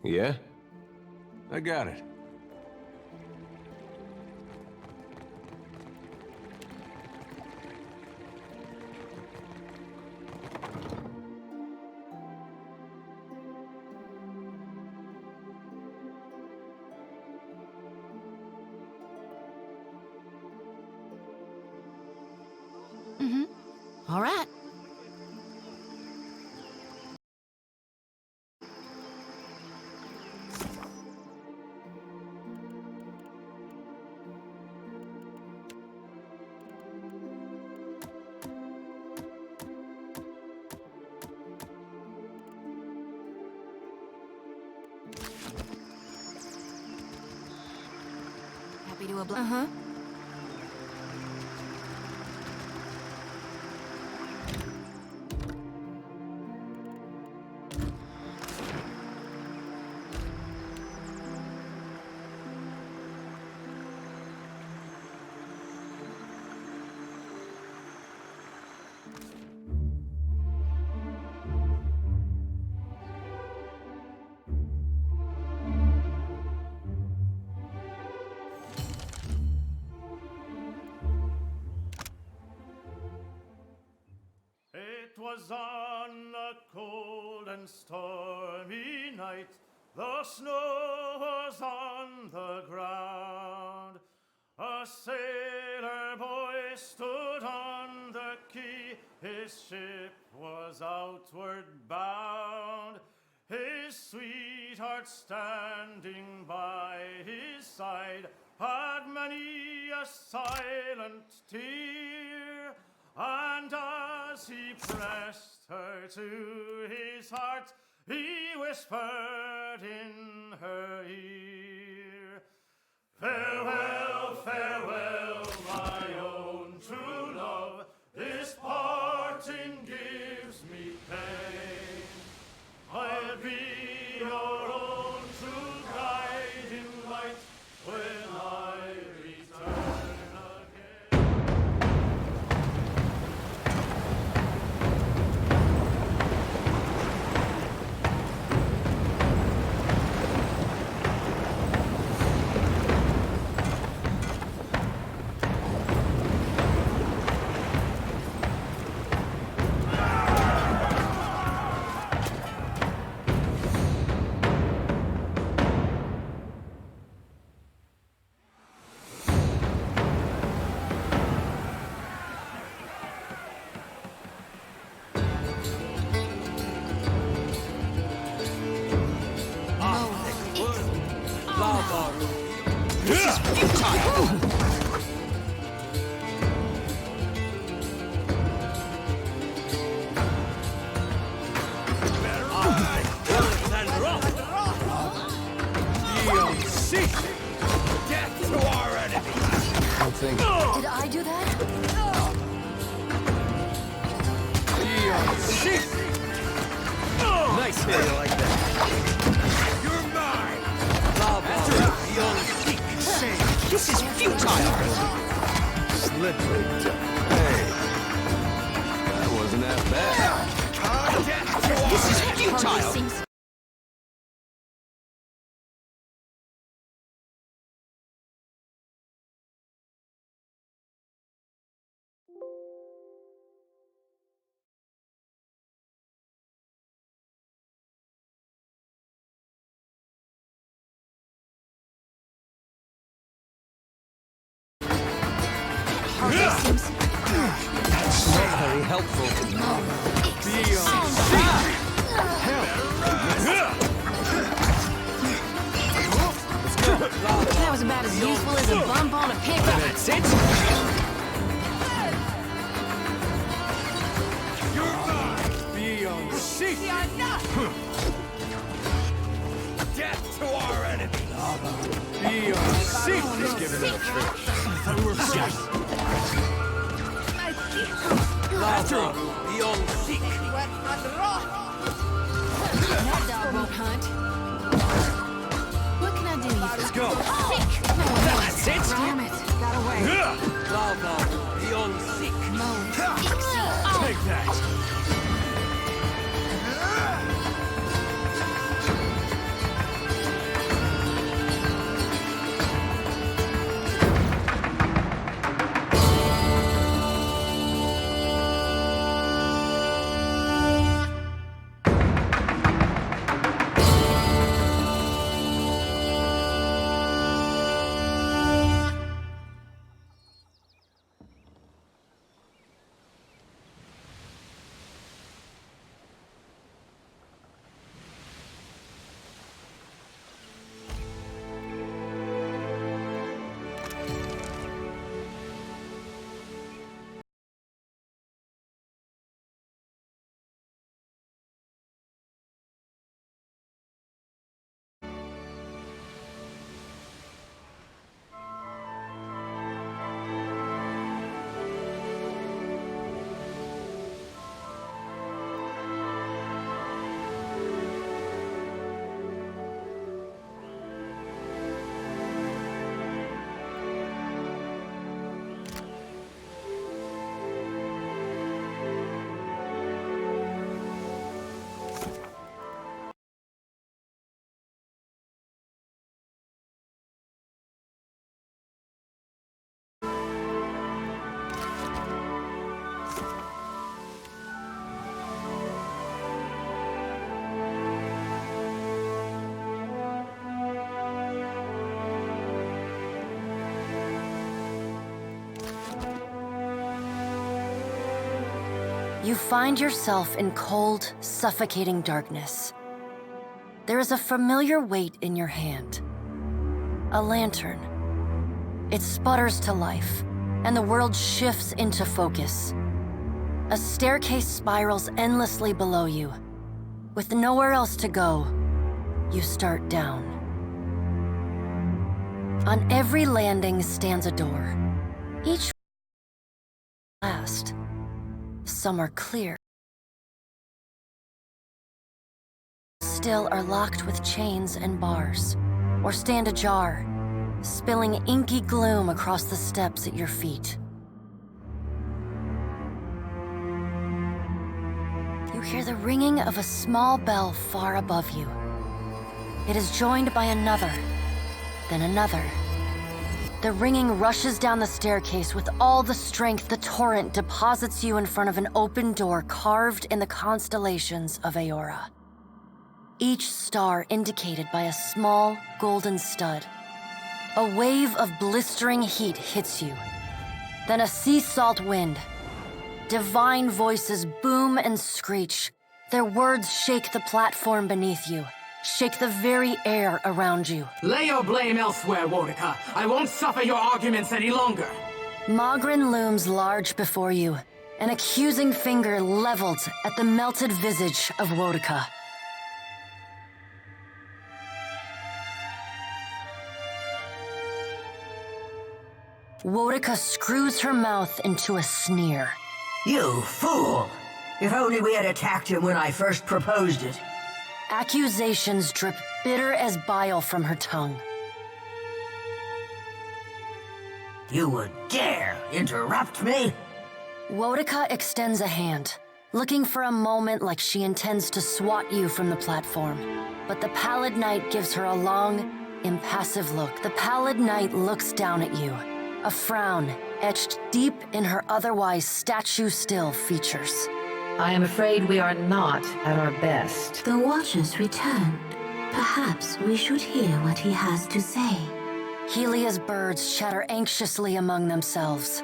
Yeah? I got it. All right. Happy to oblige. Uh-huh. It was on a cold and stormy night. The snow was on the ground. A sailor boy stood on the quay. His ship was outward bound. His sweetheart standing by his side had many a silent tear. And as he pressed her to his heart, he whispered in her ear, "Farewell, farewell, my own true love, this parting gives me pain. I'll be your own true guiding light when I return again." Did I do that? Nice hit like that. You're mine! After beyond insane. This is futile! Slippery. Hey. That wasn't that bad. This is futile! That's not very helpful. That was about as useful as a bump on a pickup. That's it. You're mine! Beyond seek! Death to our enemy! Beyond seek! Just giving it a trick. I thought we were friends. After beyond seek! That dog won't hunt. What can I do? Let's go! That's it. Damn it. Got away. Lava beyond seek! Take that. You find yourself in cold, suffocating darkness. There is a familiar weight in your hand. A lantern. It sputters to life, and the world shifts into focus. A staircase spirals endlessly below you. With nowhere else to go, you start down. On every landing stands a door. Each last. Some are clear. Still are locked with chains and bars, or stand ajar, spilling inky gloom across the steps at your feet. You hear the ringing of a small bell far above you. It is joined by another, then another. The ringing rushes down the staircase with all the strength the torrent deposits you in front of an open door carved in the constellations of Aora. Each star indicated by a small golden stud. A wave of blistering heat hits you, then a sea salt wind. Divine voices boom and screech. Their words shake the platform beneath you, shake the very air around you. Lay your blame elsewhere, Wodika. I won't suffer your arguments any longer. Mogren looms large before you, an accusing finger leveled at the melted visage of Wodika. Wodika screws her mouth into a sneer. You fool! If only we had attacked him when I first proposed it. Accusations drip bitter as bile from her tongue. You would dare interrupt me? Wodika extends a hand, looking for a moment like she intends to swat you from the platform. But the Pallid Knight gives her a long, impassive look. The Pallid Knight looks down at you, a frown etched deep in her otherwise statue-still features. I am afraid we are not at our best. The Watcher's returned. Perhaps we should hear what he has to say. Helia's birds chatter anxiously among themselves.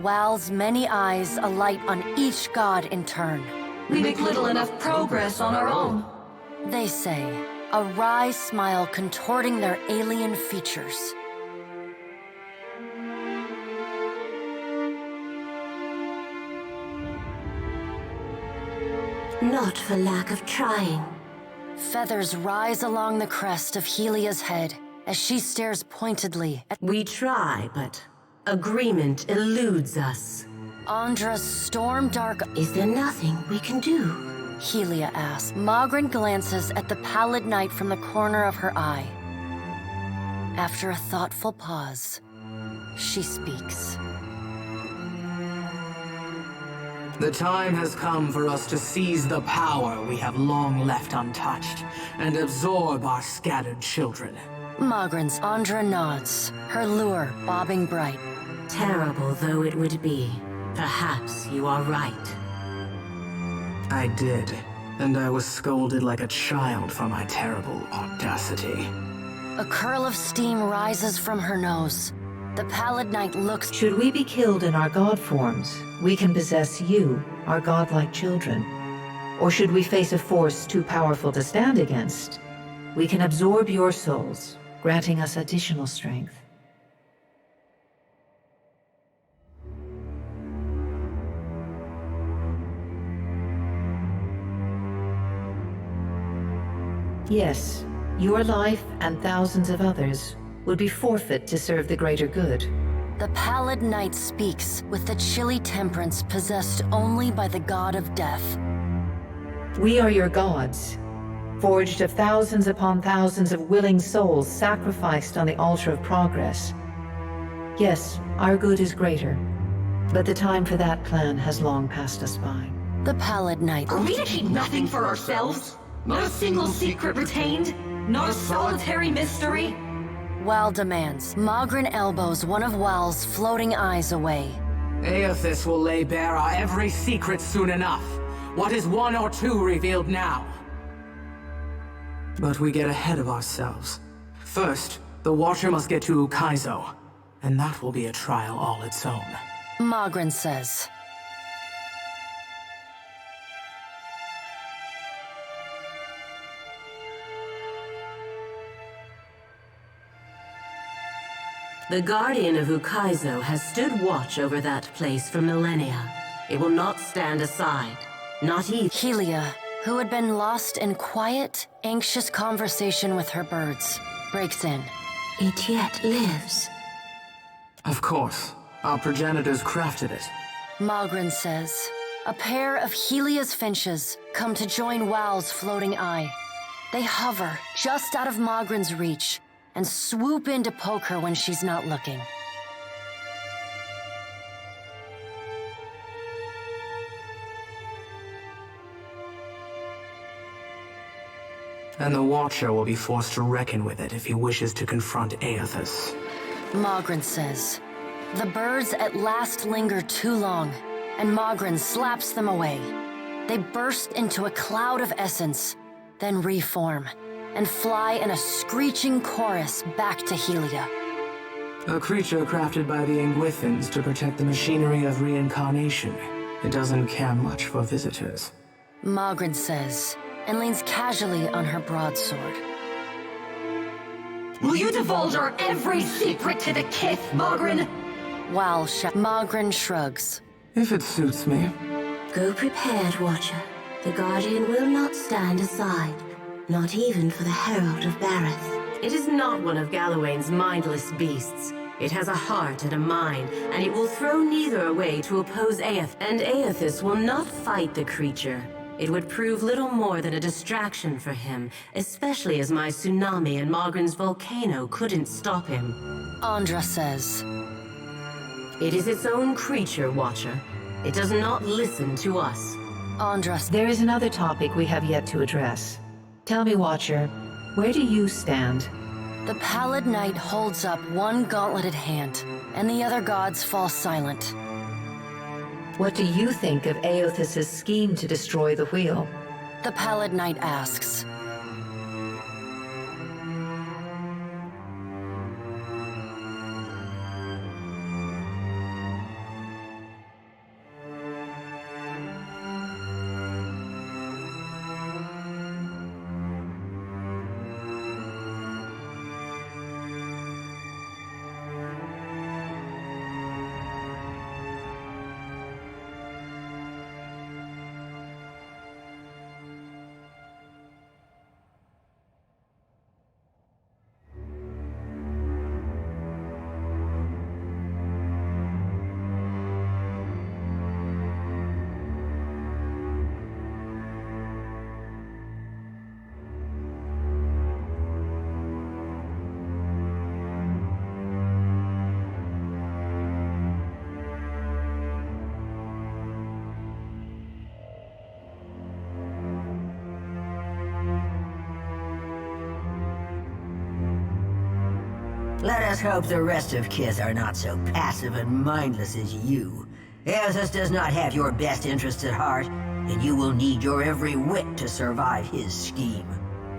Wal's many eyes alight on each god in turn. We make little enough progress on our own. They say, a wry smile contorting their alien features. Not for lack of trying. Feathers rise along the crest of Helia's head as she stares pointedly at We try, but agreement eludes us. Andra's storm-dark. Is there nothing we can do? Helia asks. Mogren glances at the Pallid Knight from the corner of her eye. After a thoughtful pause, she speaks. The time has come for us to seize the power we have long left untouched, and absorb our scattered children. Mogren's Andra nods, her lure bobbing bright. Terrible though it would be, perhaps you are right. I did, and I was scolded like a child for my terrible audacity. A curl of steam rises from her nose. The Pallid Knight looks. Should we be killed in our god forms, we can possess you, our godlike children. Or should we face a force too powerful to stand against, we can absorb your souls, granting us additional strength. Yes, your life and thousands of others would be forfeit to serve the greater good. The Pallid Knight speaks with the chilly temperance possessed only by the god of death. We are your gods, forged of thousands upon thousands of willing souls sacrificed on the altar of progress. Yes, our good is greater, but the time for that plan has long passed us by. The Pallid Knight. Are we to keep nothing for ourselves? Not a single secret retained? Not a solitary mystery? Wal demands. Mogren elbows one of Wal's floating eyes away. Aethys will lay bare our every secret soon enough. What is one or two revealed now? But we get ahead of ourselves. First, the Watcher must get to Ukaizo. and that will be a trial all its own. Magrin says. The Guardian of Ukaizo has stood watch over that place for millennia. It will not stand aside. Not even Helia, who had been lost in quiet, anxious conversation with her birds, breaks in. It yet lives. Of course. Our progenitors crafted it. Magrin says. A pair of Helia's finches come to join Wow's floating eye. They hover just out of Magrin's reach and swoop in to poke her when she's not looking. And the Watcher will be forced to reckon with it if he wishes to confront Aethys. Magrin says. The birds at last linger too long, and Magrin slaps them away. They burst into a cloud of essence, then reform, and fly in a screeching chorus back to Helia. A creature crafted by the Ingwithans to protect the machinery of reincarnation. It doesn't care much for visitors. Magrin says, and leans casually on her broadsword. Will you divulge our every secret to the kith, Magrin? Magrin shrugs. If it suits me. Go prepared, Watcher. The Guardian will not stand aside. Not even for the Herald of Bareth. It is not one of Galawain's mindless beasts. It has a heart and a mind, and it will throw neither away to oppose Aeth. And Aethys will not fight the creature. It would prove little more than a distraction for him, especially as my tsunami and Magrin's volcano couldn't stop him. Andra says. It is its own creature, Watcher. It does not listen to us. Andra. There is another topic we have yet to address. Tell me, Watcher, where do you stand? The Pallid Knight holds up one gauntleted hand, and the other gods fall silent. What do you think of Aethys' scheme to destroy the wheel? The Pallid Knight asks. Let us hope the rest of Kith are not so passive and mindless as you. Aethys does not have your best interests at heart, and you will need your every wit to survive his scheme.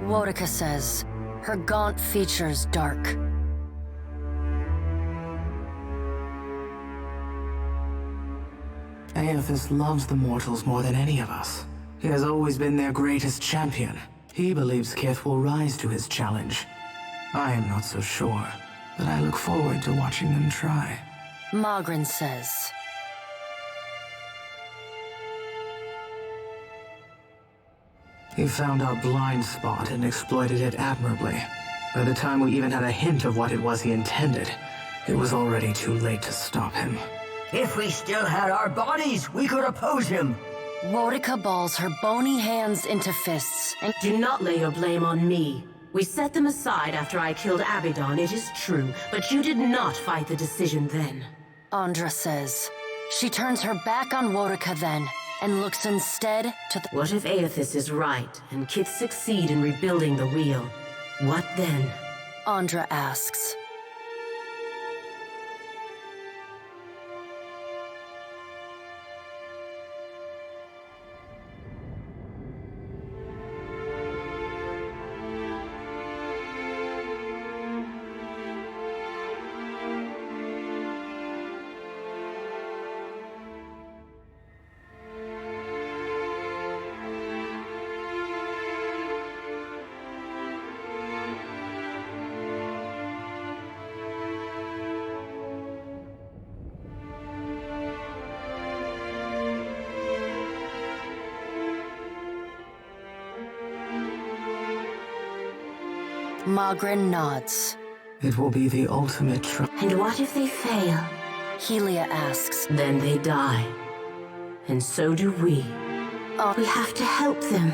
Wodika says, her gaunt features dark. Aethys loves the mortals more than any of us. He has always been their greatest champion. He believes Kith will rise to his challenge. I am not so sure, but I look forward to watching them try. Magrin says. He found our blind spot and exploited it admirably. By the time we even had a hint of what it was he intended, it was already too late to stop him. If we still had our bodies, we could oppose him. Wodika balls her bony hands into fists and... Do not lay your blame on me. We set them aside after I killed Abaddon, it is true, but you did not fight the decision then. Andra says. She turns her back on Wodika then, and looks instead to the... What if Aethys is right, and Kith succeed in rebuilding the wheel? What then? Andra asks. Magrin nods. It will be the ultimate And what if they fail? Helia asks. Then they die. And so do we. We have to help them.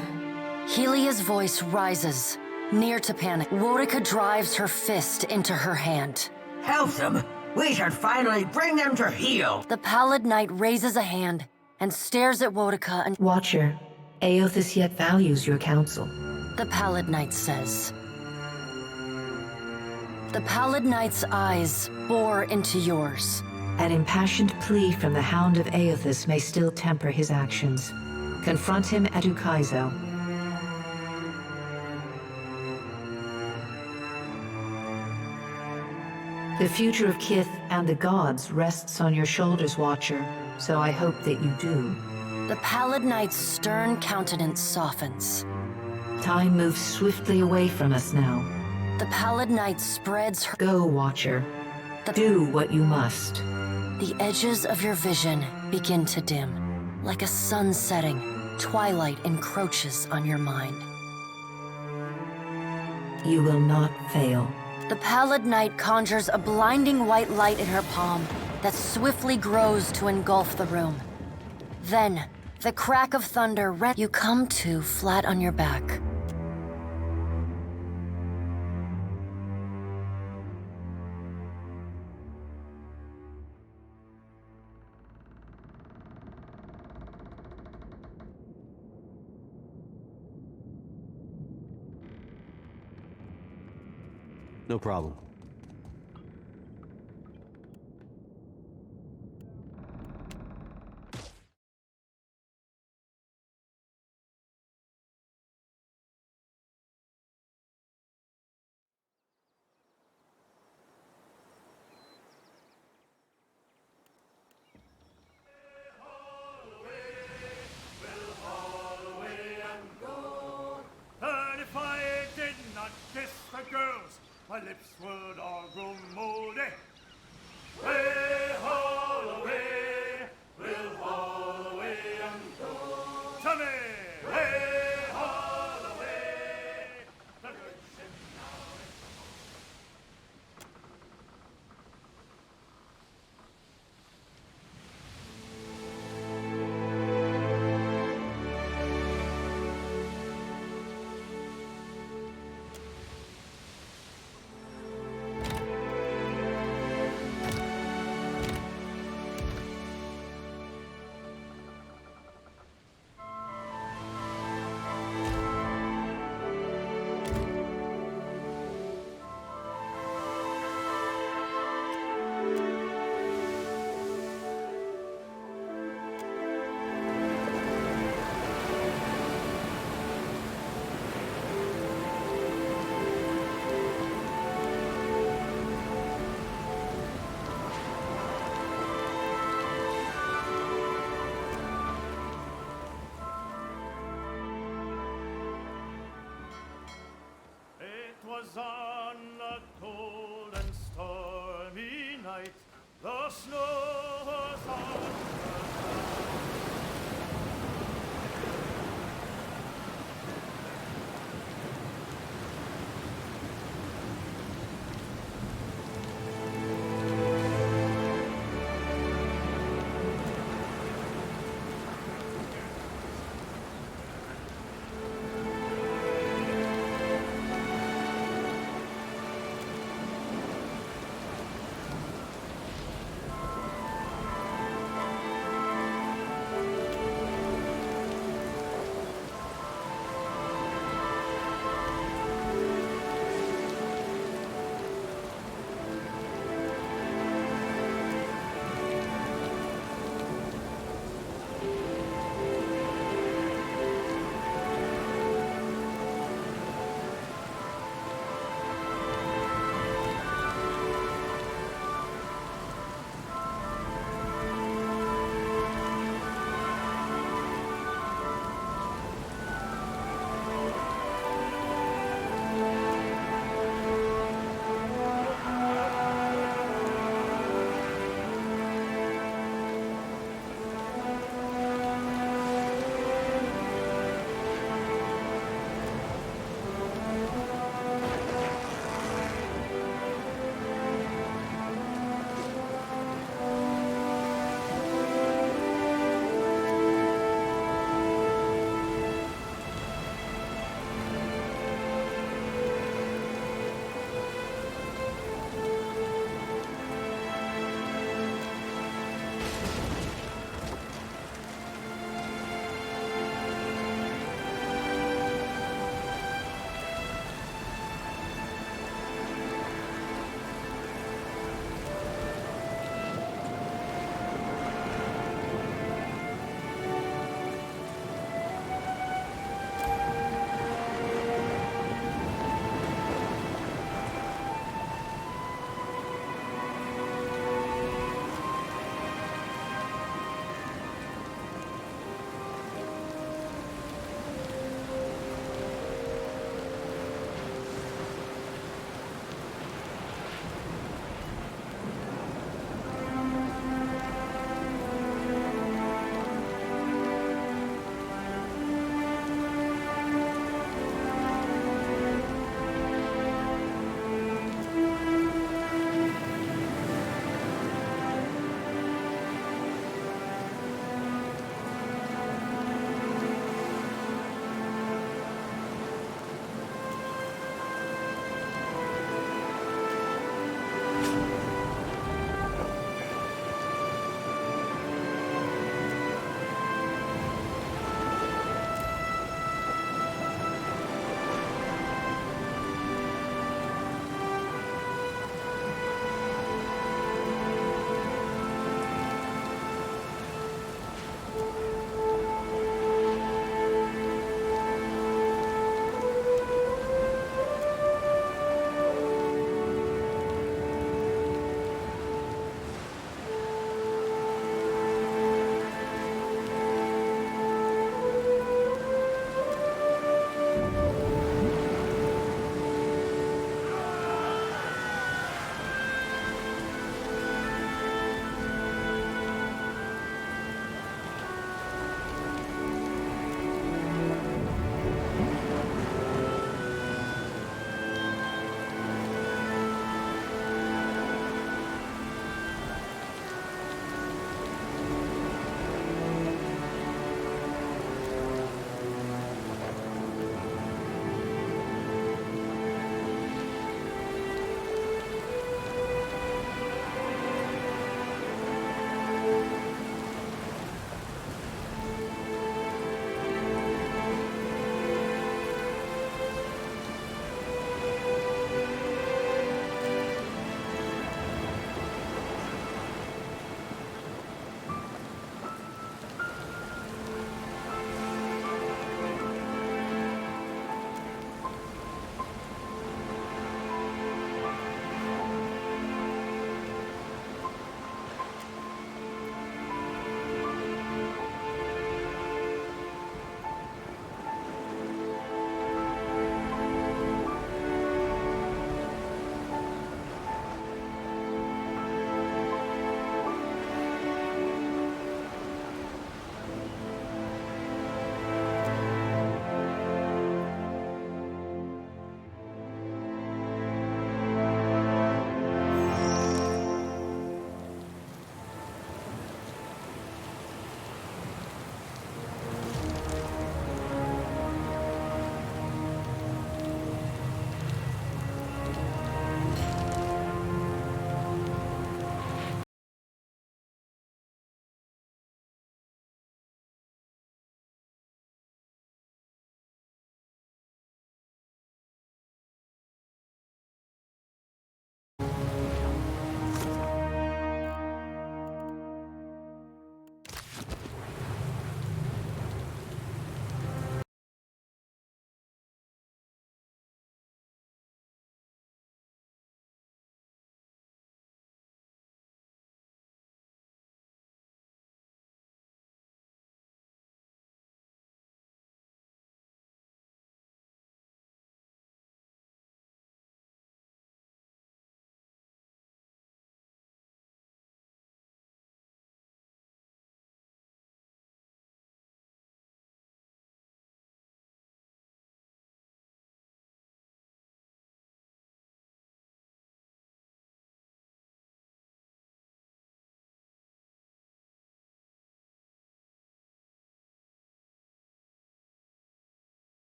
Helia's voice rises, near to panic. Wotica drives her fist into her hand. Help them! We should finally bring them to heel! The Pallid Knight raises a hand and stares at Wotica and... Watcher, Aothus yet values your counsel. The Pallid Knight says. The Pallid Knight's eyes bore into yours. An impassioned plea from the Hound of Aothus may still temper his actions. Confront him at Ukaizo. The future of Kith and the gods rests on your shoulders, Watcher, so I hope that you do. The Pallid Knight's stern countenance softens. Time moves swiftly away from us now. The Pallid Knight spreads her... Go, Watcher. Do what you must. The edges of your vision begin to dim. Like a sun setting, twilight encroaches on your mind. You will not fail. The Pallid Knight conjures a blinding white light in her palm that swiftly grows to engulf the room. Then, the crack of thunder rent you come to flat on your back. No problem. And if I did not kiss the girls, my lips would all grow moldy. Way haul away, we'll haul away and go. To me, way haul away. The good ship now is was on a cold and stormy night. The snow was on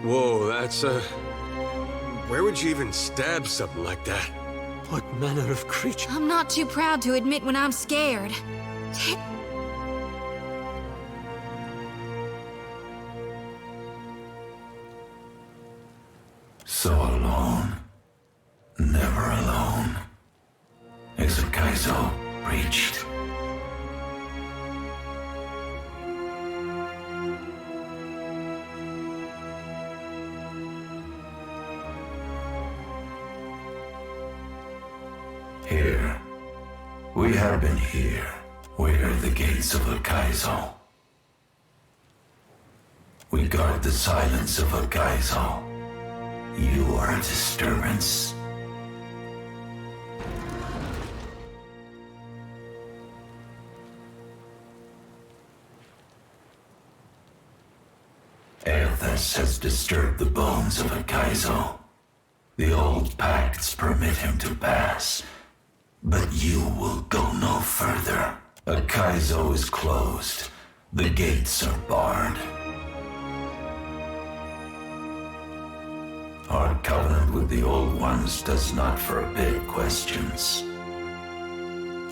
Whoa, that's where would you even stab something like that? What manner of creature? I'm not too proud to admit when I'm scared. So alone. Never alone. As Ukaizo preached. Here. We have been here. Where are the gates of Ukaizo? We guard the silence of Ukaizo. You are a disturbance. Aethus has disturbed the bones of Ukaizo. The old pacts permit him to pass, but you will go no further. Ukaizo is closed. The gates are barred. Our covenant with the Old Ones does not forbid questions.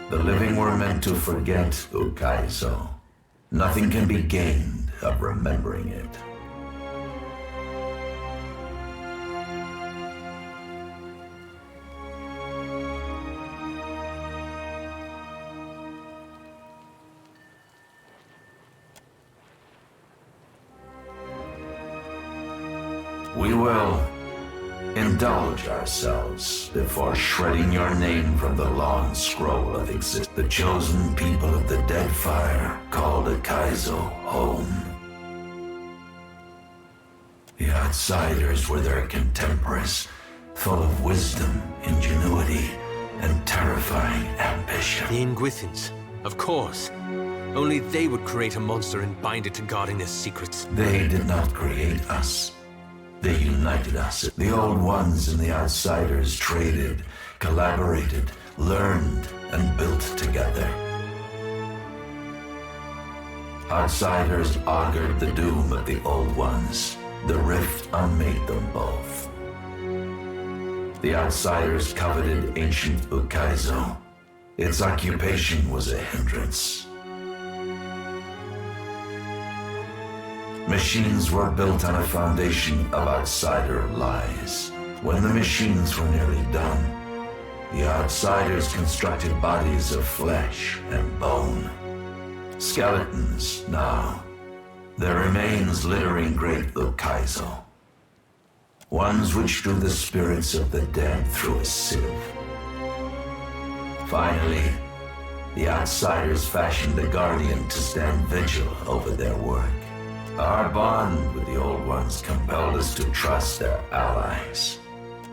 The living were meant to forget Ukaizo. Nothing can be gained of remembering it. We will indulge ourselves before shredding your name from the long scroll of existence. The chosen people of the Deadfire called Ukaizo home. The outsiders were their contemporaries, full of wisdom, ingenuity, and terrifying ambition. The Inguithans, of course. Only they would create a monster and bind it to guarding their secrets. They did not create us. They united us. The Old Ones and the Outsiders traded, collaborated, learned, and built together. Outsiders augured the doom of the Old Ones. The rift unmade them both. The Outsiders coveted ancient Ukaizo. Its occupation was a hindrance. Machines were built on a foundation of outsider lies. When the machines were nearly done, the outsiders constructed bodies of flesh and bone. Skeletons now, their remains littering great Ukaizo. Ones which drew the spirits of the dead through a sieve. Finally, the outsiders fashioned a guardian to stand vigil over their work. Our bond with the Old Ones compelled us to trust their allies.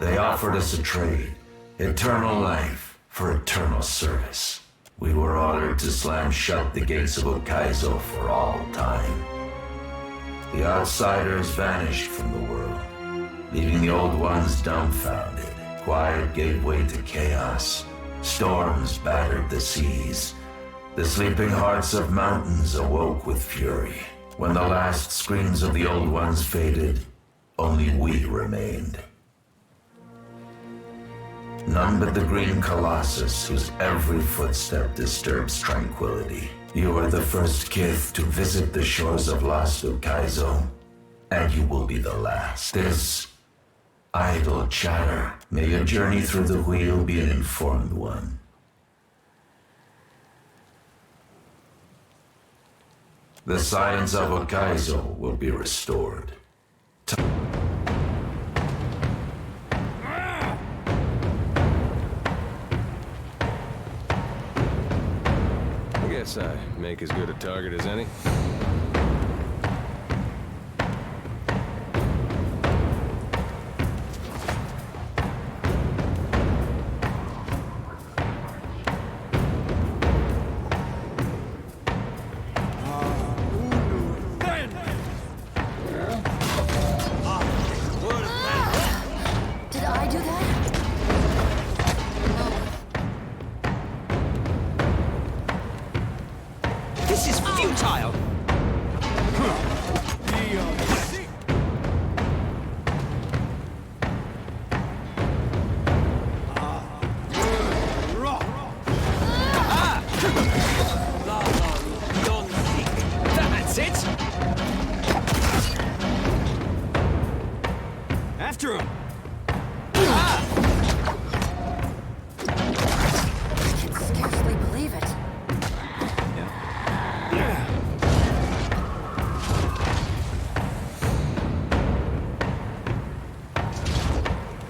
They offered us a trade, eternal life for eternal service. We were ordered to slam shut the gates of Ukaizo for all time. The outsiders vanished from the world, leaving the Old Ones dumbfounded. Quiet gave way to chaos. Storms battered the seas. The sleeping hearts of mountains awoke with fury. When the last screams of the Old Ones faded, only we remained. None but the green colossus whose every footstep disturbs tranquility. You are the first kith to visit the shores of lost Ukaizo, and you will be the last. This idle chatter, may your journey through the wheel be an informed one. The silence of Ukaizo will be restored. I guess I make as good a target as any. This is futile! After him! I can scarcely believe it.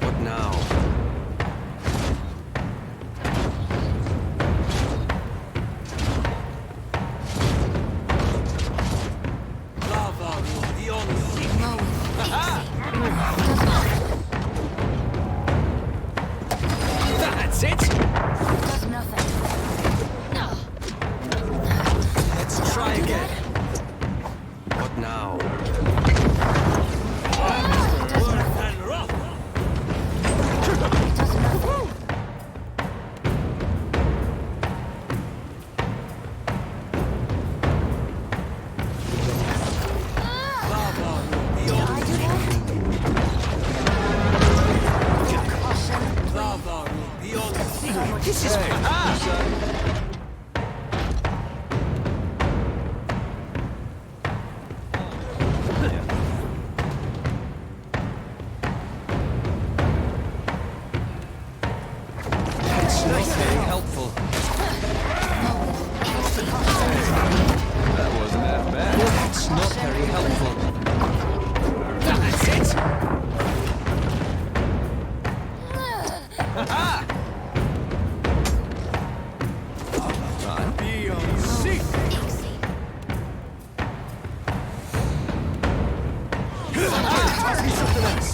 What now? Lava will be on sick! That's it! Does nothing. Let's try again. What now? This is It's not very helpful. That wasn't that bad. That's not very helpful. That's it! Be on sick! Toss me something else.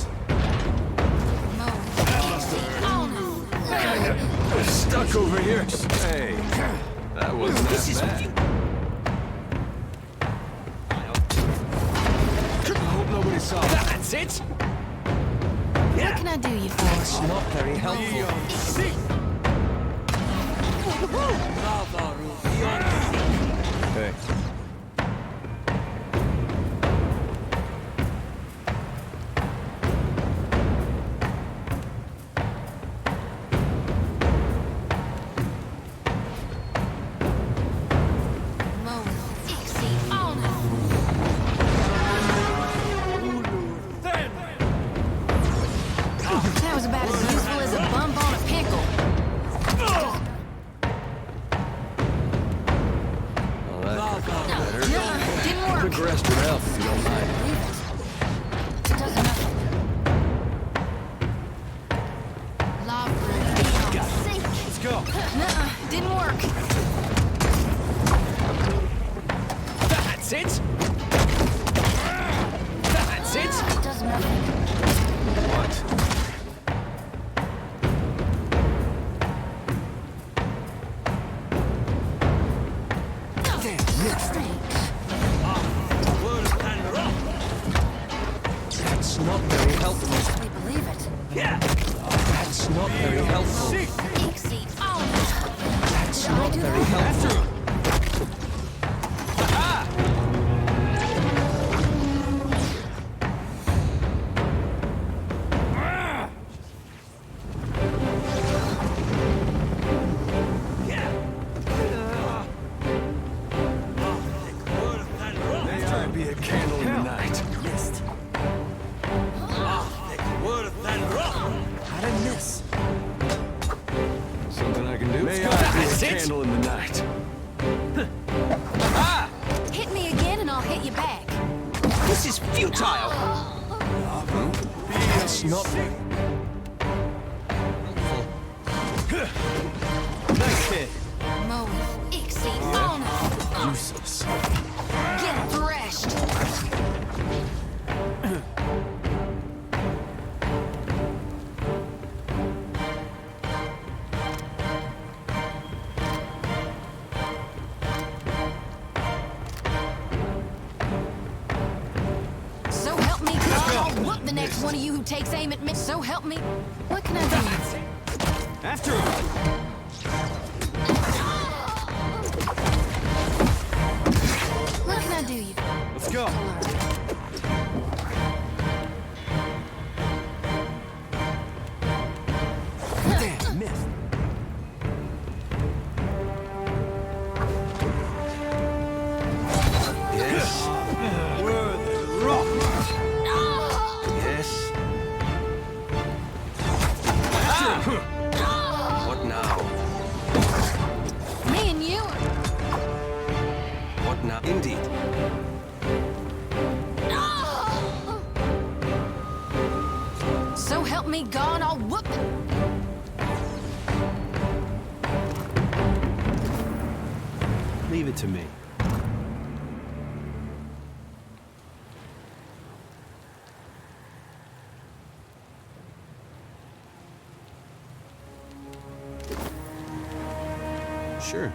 We're stuck over here. Hey, that wasn't that bad. I hope nobody saw that. That's it! What can I do you for? It's not very helpful. Be on sick! Lava will be on sick! Hey. That was about as useful as a bump on a pickle. Well, that could be better. Didn't work. Quick rest your health if you don't mind. It does nothing. Let's go. Nuh-uh, didn't work. That's it! That's it! It does nothing. What? That's not very helpful. We believe it. Yeah! That's not very helpful. Sick! That's not very helpful. May I be a candle in the night? How'd I miss? Something I can do? May I That's be a it. candle in the night? Hit me again and I'll hit you back. This is futile. That's not very helpful. Nice hit. Useless. Get threshed. So help me God, I'll whoop the next one of you who takes aim at me. So help me. What can I do? After him! What can I do you? Let's go! Damn, missed. Yes. Where they rock! Yes. me, God, I'll whoop it. Leave it to me. Sure.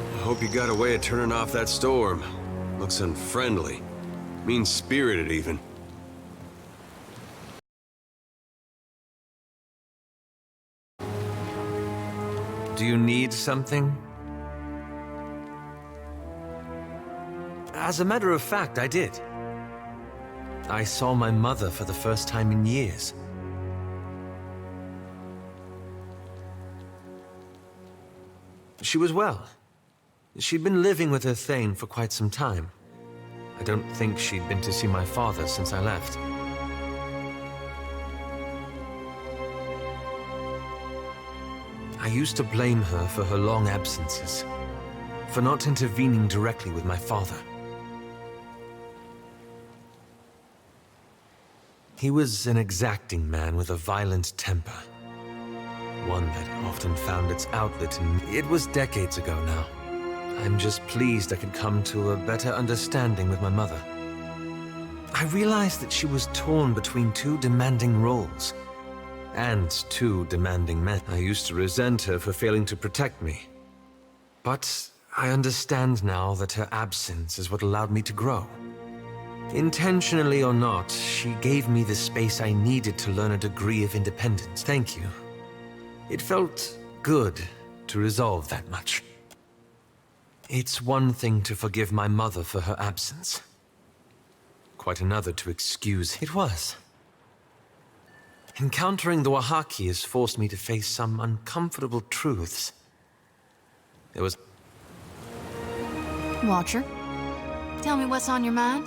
I hope you got a way of turning off that storm. Looks unfriendly. Mean-spirited, even. Do you need something? As a matter of fact, I did. I saw my mother for the first time in years. She was well. She'd been living with her Thane for quite some time. I don't think she'd been to see my father since I left. I used to blame her for her long absences, for not intervening directly with my father. He was an exacting man with a violent temper, one that often found its outlet in... It was decades ago now. I'm just pleased I could come to a better understanding with my mother. I realized that she was torn between two demanding roles, and two demanding men. I used to resent her for failing to protect me. But I understand now that her absence is what allowed me to grow. Intentionally or not, she gave me the space I needed to learn a degree of independence. Thank you. It felt good to resolve that much. It's one thing to forgive my mother for her absence. Quite another to excuse. It was. Encountering the Wahaki has forced me to face some uncomfortable truths. There was... Watcher, tell me what's on your mind?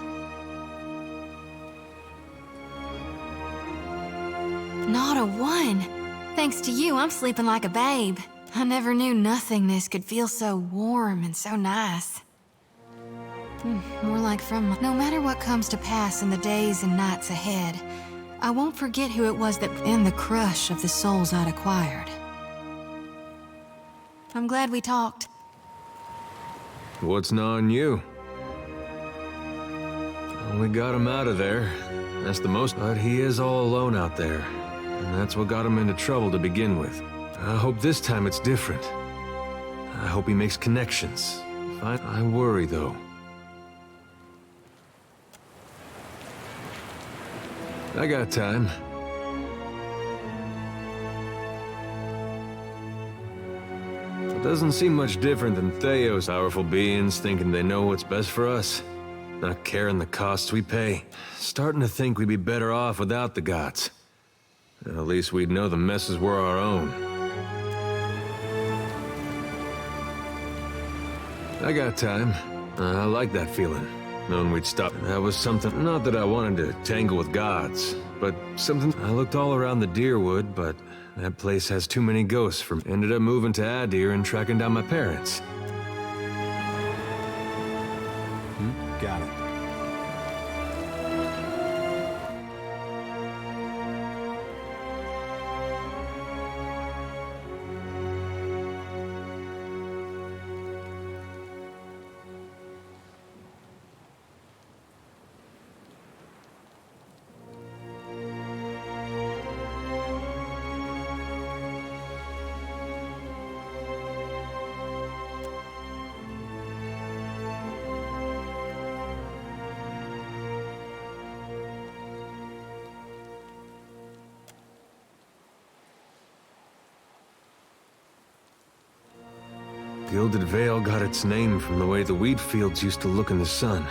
Not a one. Thanks to you, I'm sleeping like a babe. I never knew nothingness could feel so warm and so nice. More like from... No matter what comes to pass in the days and nights ahead, I won't forget who it was that... and the crush of the souls I'd acquired. I'm glad we talked. What's gnawing you? We got him out of there. That's the most... But he is all alone out there. And that's what got him into trouble to begin with. I hope this time it's different. I hope he makes connections. I worry, though. I got time. It doesn't seem much different than Theos, powerful beings thinking they know what's best for us. Not caring the costs we pay. Starting to think we'd be better off without the gods. At least we'd know the messes were our own. I got time. I like that feeling. Knowing we'd stop. That was something, not that I wanted to tangle with gods, but something. I looked all around the Deerwood, but that place has too many ghosts from... Ended up moving to Adir and tracking down my parents. Got it. Gilded Vale got its name from the way the wheat fields used to look in the sun.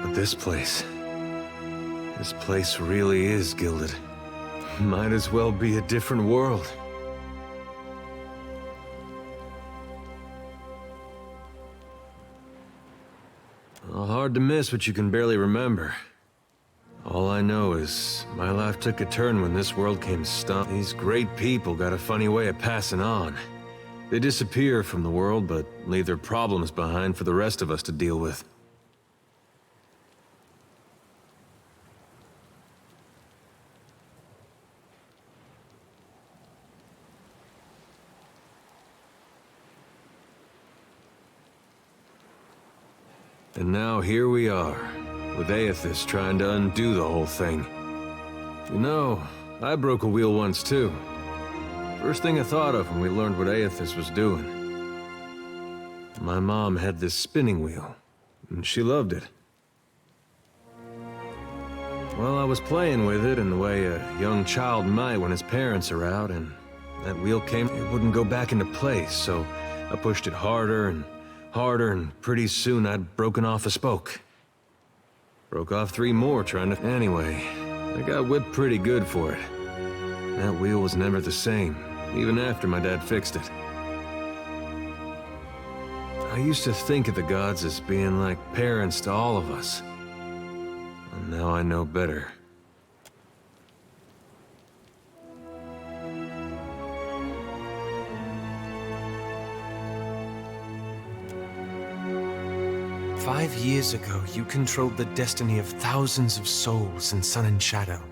But this place really is gilded. Might as well be a different world. Well, hard to miss what you can barely remember. All I know is my life took a turn when this world came These great people got a funny way of passing on. They disappear from the world, but leave their problems behind for the rest of us to deal with. And now here we are, with Aethys trying to undo the whole thing. You know, I broke a wheel once too. First thing I thought of when we learned what Aethys was doing. My mom had this spinning wheel, and she loved it. Well, I was playing with it in the way a young child might when his parents are out, and that wheel came, it wouldn't go back into place, so I pushed it harder, and pretty soon I'd broken off a spoke. Broke off 3 more trying to... Anyway, I got whipped pretty good for it. That wheel was never the same, even after my dad fixed it. I used to think of the gods as being like parents to all of us. And now I know better. "5 years ago, you controlled the destiny of thousands of souls in Sun and Shadow.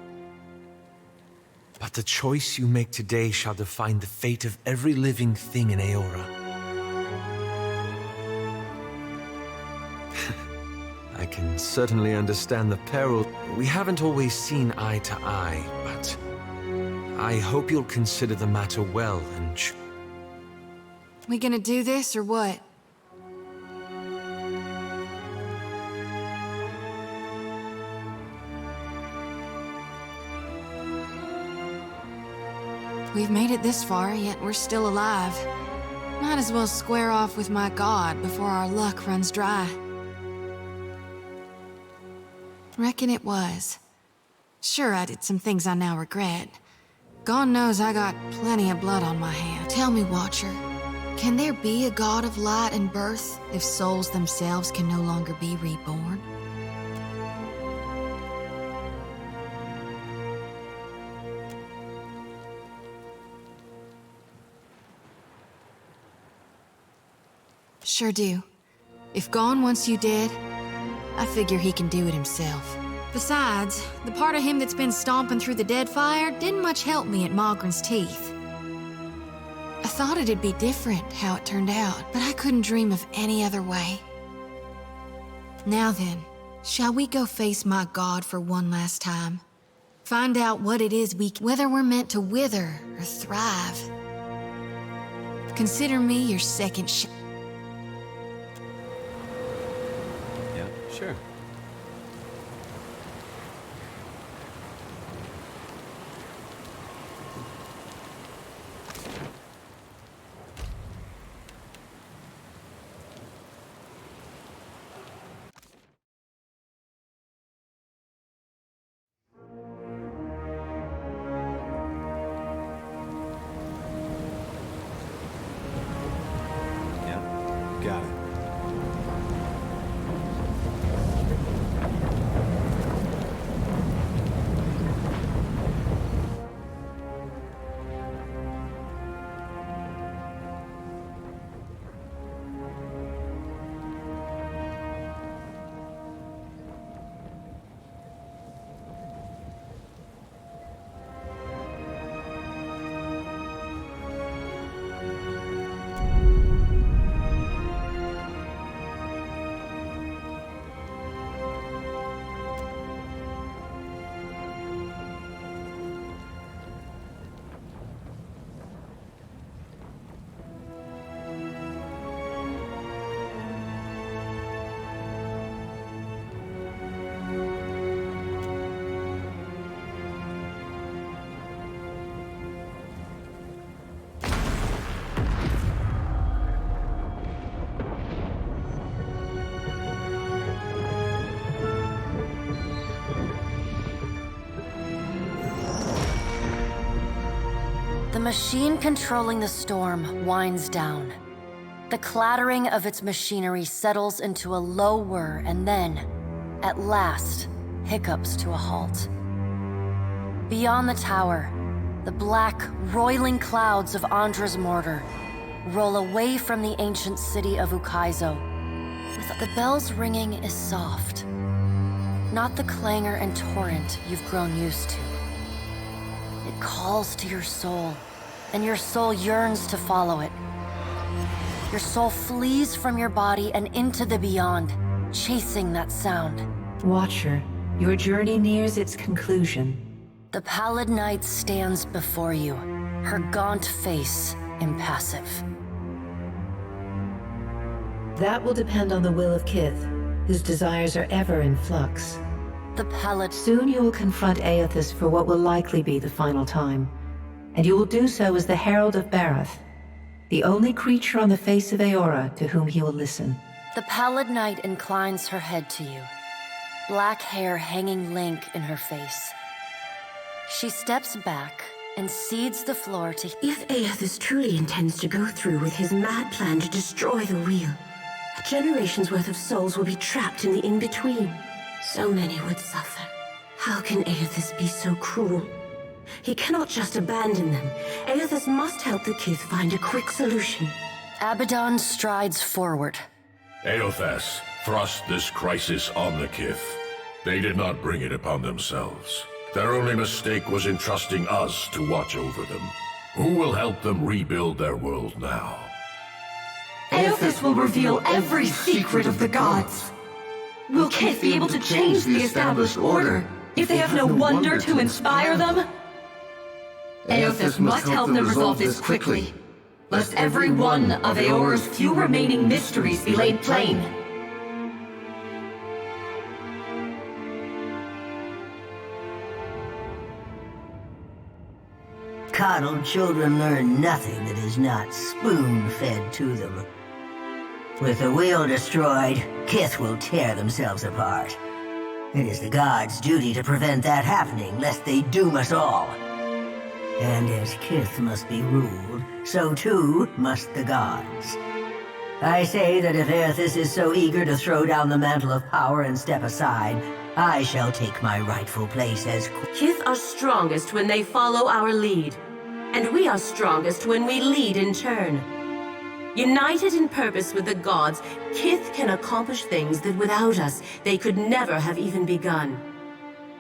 But the choice you make today shall define the fate of every living thing in Eora. I can certainly understand the peril. We haven't always seen eye to eye, but I hope you'll consider the matter well and... We gonna do this or what? We've made it this far, yet we're still alive. Might as well square off with my god before our luck runs dry. Reckon it was. Sure, I did some things I now regret. God knows I got plenty of blood on my hands. Tell me, Watcher, can there be a god of light and birth if souls themselves can no longer be reborn? Sure do. If Gon wants you dead, I figure he can do it himself. Besides, the part of him that's been stomping through the Deadfire didn't much help me at Malgren's teeth. I thought it'd be different how it turned out, but I couldn't dream of any other way. Now then, shall we go face my god for one last time? Find out what it is whether we're meant to wither or thrive. Consider me your second Sure. Yeah, got it. machine controlling the storm winds down. The clattering of its machinery settles into a low whir and then, at last, hiccups to a halt. Beyond the tower, the black, roiling clouds of Andra's mortar roll away from the ancient city of Ukaizo. The bell's ringing is soft, not the clangor and torrent you've grown used to. It calls to your soul, and your soul yearns to follow it. Your soul flees from your body and into the beyond, chasing that sound. Watcher, your journey nears its conclusion. The pallid night stands before you, her gaunt face impassive. That will depend on the will of Kith, whose desires are ever in flux. The pallid... Soon you will confront Aethys for what will likely be the final time, and you will do so as the Herald of Bareth, the only creature on the face of Eora to whom he will listen. The pallid night inclines her head to you, black hair hanging lank in her face. She steps back and cedes the floor to... If Aethys truly intends to go through with his mad plan to destroy the wheel, a generation's worth of souls will be trapped in the in-between. So many would suffer. How can Aethys be so cruel? He cannot just abandon them. Aethys must help the Kith find a quick solution. Abaddon strides forward. Aethys thrust this crisis on the Kith. They did not bring it upon themselves. Their only mistake was entrusting us to watch over them. Who will help them rebuild their world now? Aethys will reveal every secret of the gods. Will Kith be able to change the established order if they have no wonder to inspire them? Aethys must help them resolve this quickly, lest every one of Eora's few remaining mysteries be laid plain. Coddled children learn nothing that is not spoon-fed to them. With the wheel destroyed, Kith will tear themselves apart. It is the gods' duty to prevent that happening, lest they doom us all. And as Kith must be ruled, so too must the gods. I say that if Aethys is so eager to throw down the mantle of power and step aside, I shall take my rightful place as Kith are strongest when they follow our lead, and we are strongest when we lead in turn. United in purpose with the gods, Kith can accomplish things that without us, they could never have even begun.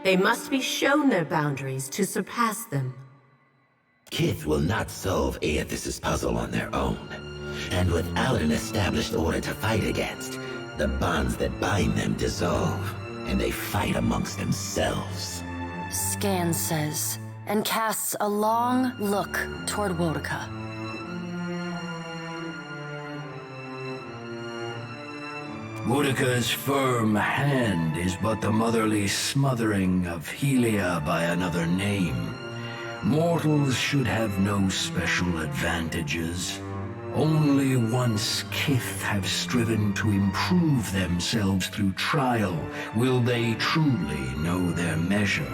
They must be shown their boundaries to surpass them. Kith will not solve Aethys' puzzle on their own. And without an established order to fight against, the bonds that bind them dissolve, and they fight amongst themselves. Scan says, and casts a long look toward Wotica. Wodica's firm hand is but the motherly smothering of Helia by another name. Mortals should have no special advantages. Only once Kith have striven to improve themselves through trial will they truly know their measure.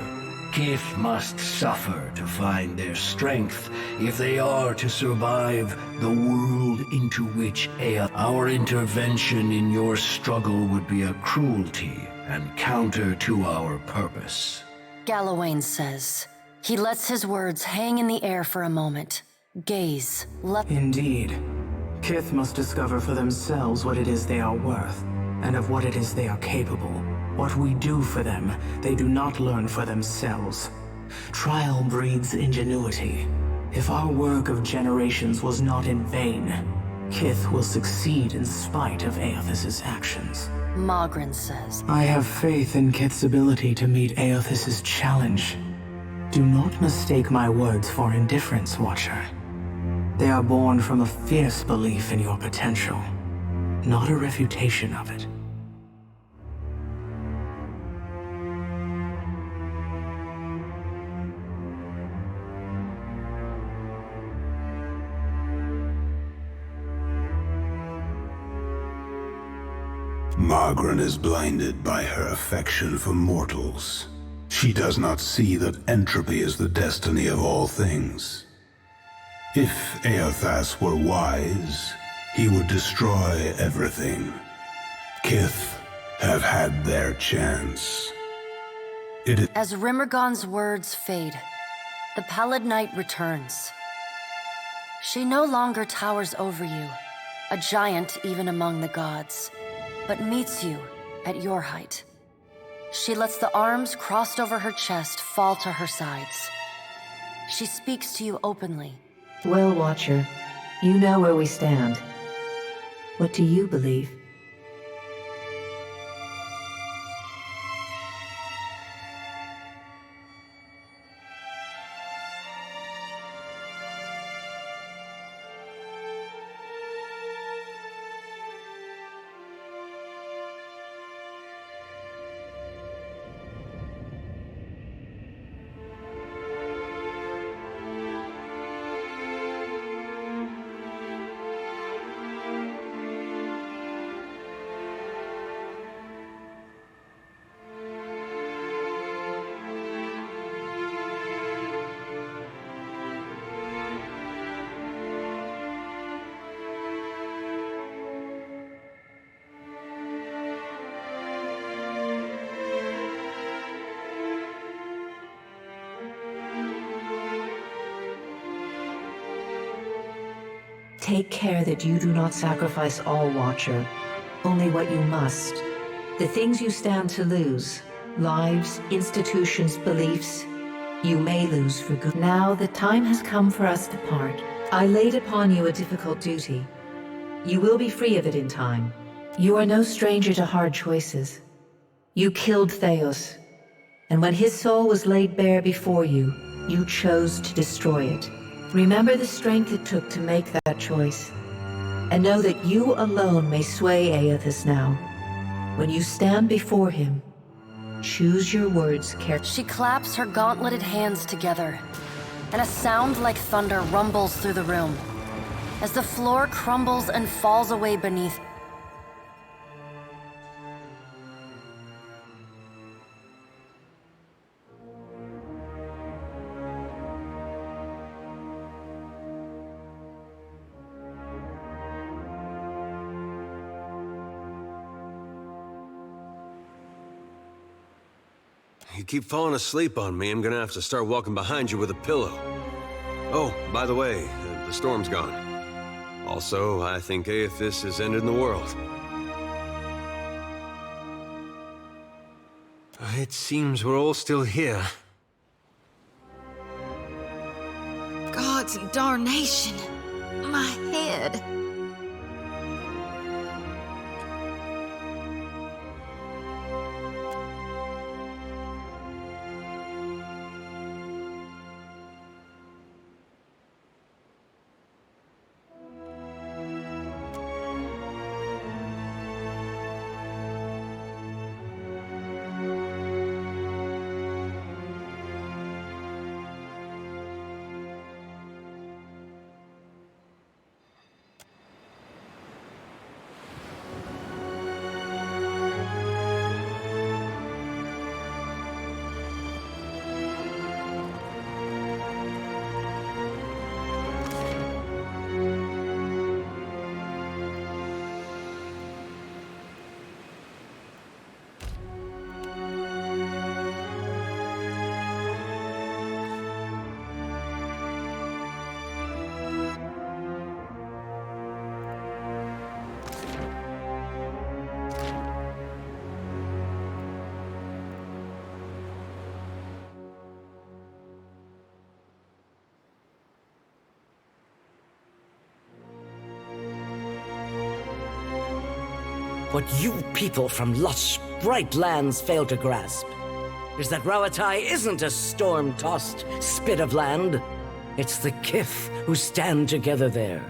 Kith must suffer to find their strength if they are to survive the world into which our intervention in your struggle would be a cruelty and counter to our purpose. Galawain says. He lets his words hang in the air for a moment. Gaze. Indeed. Kith must discover for themselves what it is they are worth, and of what it is they are capable. What we do for them, they do not learn for themselves. Trial breeds ingenuity. If our work of generations was not in vain, Kith will succeed in spite of Aethys' actions. Mogren says. I have faith in Kith's ability to meet Aethys' challenge. Do not mistake my words for indifference, Watcher. They are born from a fierce belief in your potential, not a refutation of it. Mogren is blinded by her affection for mortals. She does not see that entropy is the destiny of all things. If Eothas were wise, he would destroy everything. Kith have had their chance. As Rimergon's words fade, the Pallid Night returns. She no longer towers over you, a giant even among the gods, but meets you at your height. She lets the arms crossed over her chest fall to her sides. She speaks to you openly. Well, Watcher, you know where we stand. What do you believe? Take care that you do not sacrifice all, Watcher. Only what you must. The things you stand to lose, lives, institutions, beliefs, you may lose for good. Now the time has come for us to part. I laid upon you a difficult duty. You will be free of it in time. You are no stranger to hard choices. You killed Theos, and when his soul was laid bare before you, you chose to destroy it. Remember the strength it took to make that choice, and know that you alone may sway Eothas now. When you stand before him, choose your words carefully. She claps her gauntleted hands together, and a sound like thunder rumbles through the room. As the floor crumbles and falls away beneath, You keep falling asleep on me, I'm gonna have to start walking behind you with a pillow. Oh, by the way, the storm's gone. Also, I think Eothas has ended the world. It seems we're all still here. Gods and darnation. My head. What you people from lush, bright lands fail to grasp is that Rauatai isn't a storm-tossed spit of land. It's the Kith who stand together there.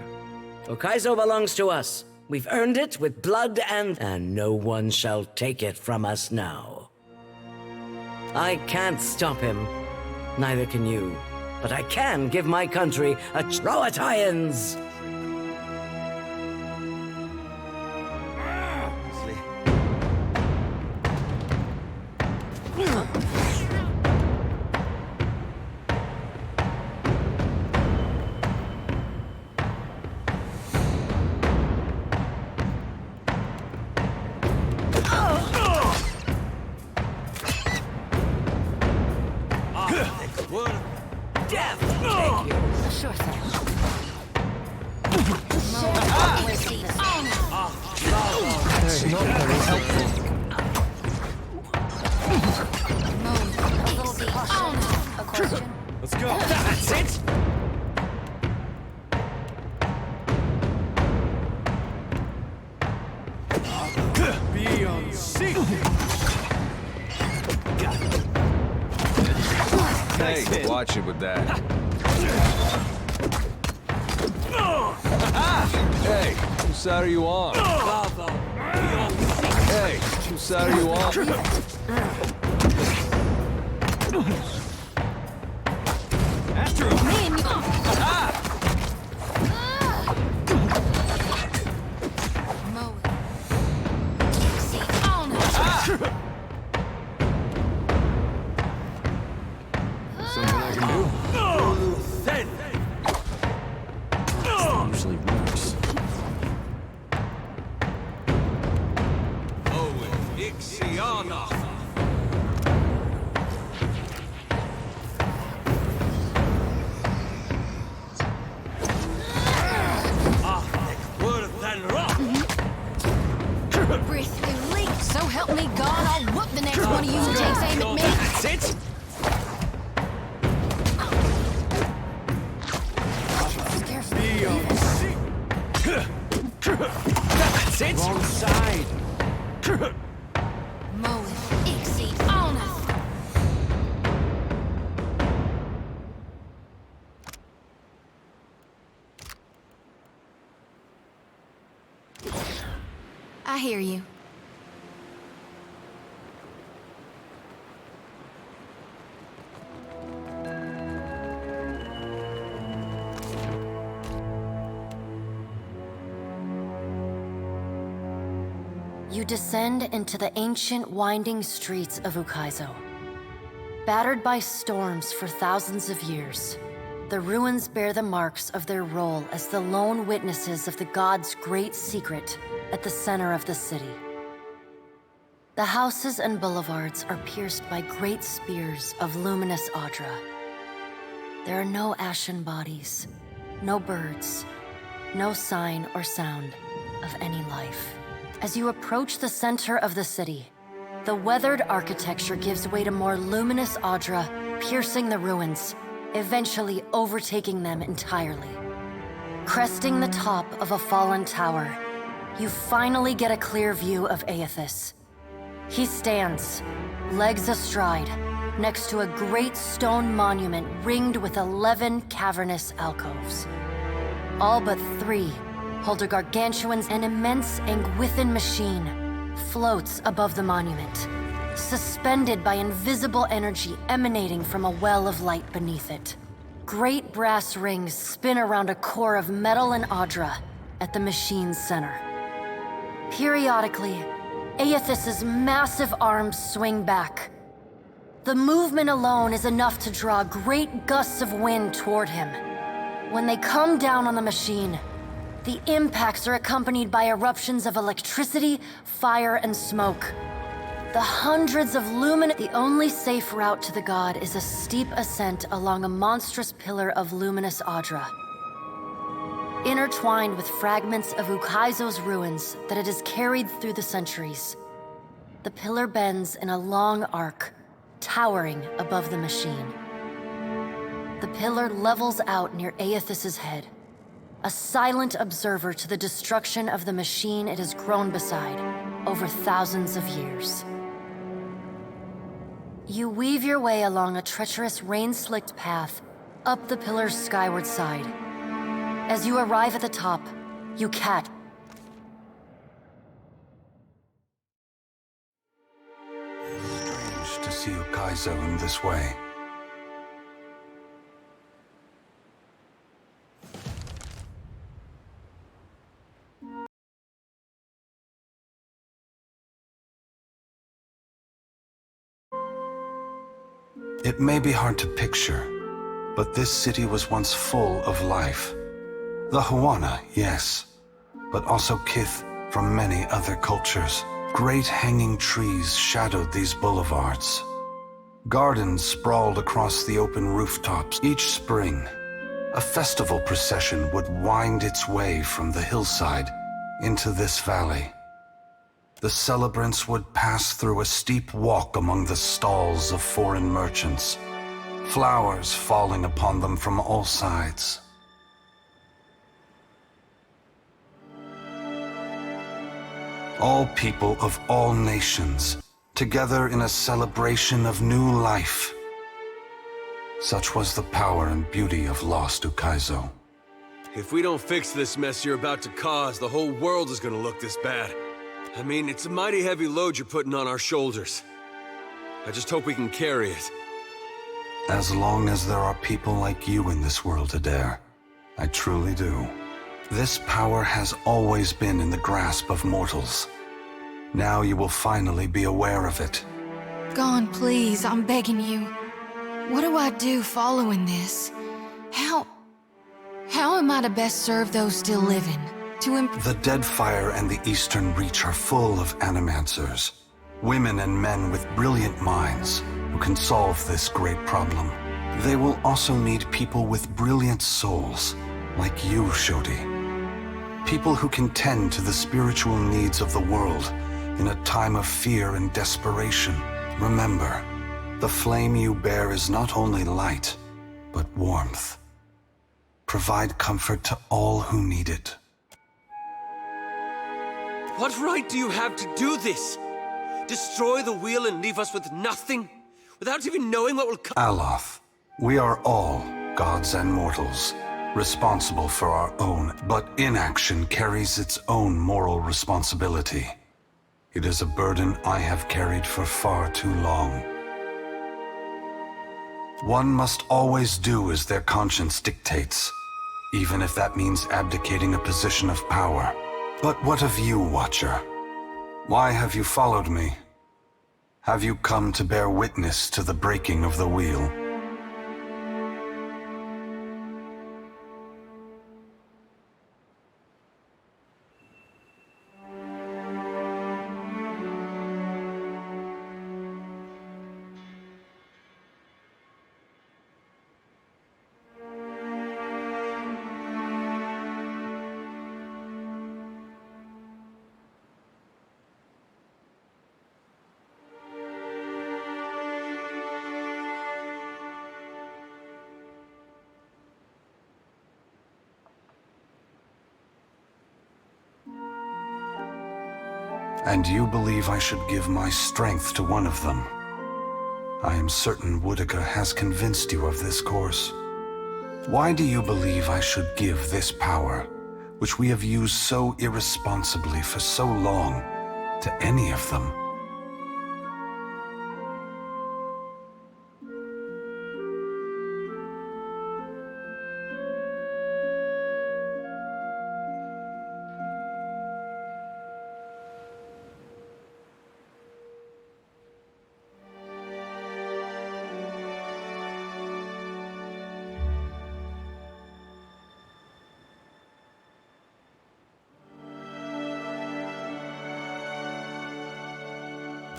Ukaizo belongs to us. We've earned it with blood and no one shall take it from us now. I can't stop him. Neither can you. But I can give my country a Rauataians! That's not very helpful. A question? Let's go. That's it! Be on seat. Hey, watch it with that. Hey, whose side are you on? Hey, whose side are you on? After him! Something I can do? Usually works. Ixiana. So help me God, I'll whoop the next one of you who takes aim at me. That's it! That's it! Wrong side. I hear you. You descend into the ancient winding streets of Ukaizo. Battered by storms for thousands of years, the ruins bear the marks of their role as the lone witnesses of the god's great secret at the center of the city. The houses and boulevards are pierced by great spears of luminous Adra. There are no ashen bodies, no birds, no sign or sound of any life. As you approach the center of the city, the weathered architecture gives way to more luminous Adra, piercing the ruins, eventually overtaking them entirely. Cresting the top of a fallen tower, you finally get a clear view of Aethys. He stands, legs astride, next to a great stone monument ringed with 11 cavernous alcoves. All but 3 hold a gargantuan and immense Anguithan machine floats above the monument, suspended by invisible energy emanating from a well of light beneath it. Great brass rings spin around a core of metal and Adra at the machine's center. Periodically, Aethys's massive arms swing back. The movement alone is enough to draw great gusts of wind toward him. When they come down on the machine, the impacts are accompanied by eruptions of electricity, fire, and smoke. The hundreds of The only safe route to the god is a steep ascent along a monstrous pillar of luminous Adra. Intertwined with fragments of Ukaizo's ruins that it has carried through the centuries, the pillar bends in a long arc, towering above the machine. The pillar levels out near Aethys's head, a silent observer to the destruction of the machine it has grown beside over thousands of years. You weave your way along a treacherous rain-slicked path up the pillar's skyward side. As you arrive at the top, you catch. Strange to see Ukaizo in this way. It may be hard to picture, but this city was once full of life. The Huana, yes, but also kith from many other cultures. Great hanging trees shadowed these boulevards. Gardens sprawled across the open rooftops. Each spring, a festival procession would wind its way from the hillside into this valley. the celebrants would pass through a steep walk among the stalls of foreign merchants, flowers falling upon them from all sides. All people of all nations, together in a celebration of new life. Such was the power and beauty of lost Ukaizo. If we don't fix this mess you're about to cause, the whole world is gonna look this bad. I mean, it's a mighty heavy load you're putting on our shoulders. I just hope we can carry it. As long as there are people like you in this world, Adair, I truly do. This power has always been in the grasp of mortals. Now you will finally be aware of it. Gone, please, I'm begging you. What do I do following this? How am I to best serve those still living? The Deadfire and the Eastern Reach are full of animancers, women and men with brilliant minds who can solve this great problem. They will also need people with brilliant souls, like you, Shodi. People who can tend to the spiritual needs of the world in a time of fear and desperation. Remember, the flame you bear is not only light, but warmth. Provide comfort to all who need it. What right do you have to do this? Destroy the wheel and leave us with nothing? Without even knowing what will come? Aloth, we are all gods and mortals, responsible for our own, but inaction carries its own moral responsibility. It is a burden I have carried for far too long. One must always do as their conscience dictates, even if that means abdicating a position of power. But what of you, Watcher? Why have you followed me? Have you come to bear witness to the breaking of the wheel? And you believe I should give my strength to one of them? I am certain Boudica has convinced you of this course. Why do you believe I should give this power, which we have used so irresponsibly for so long, to any of them?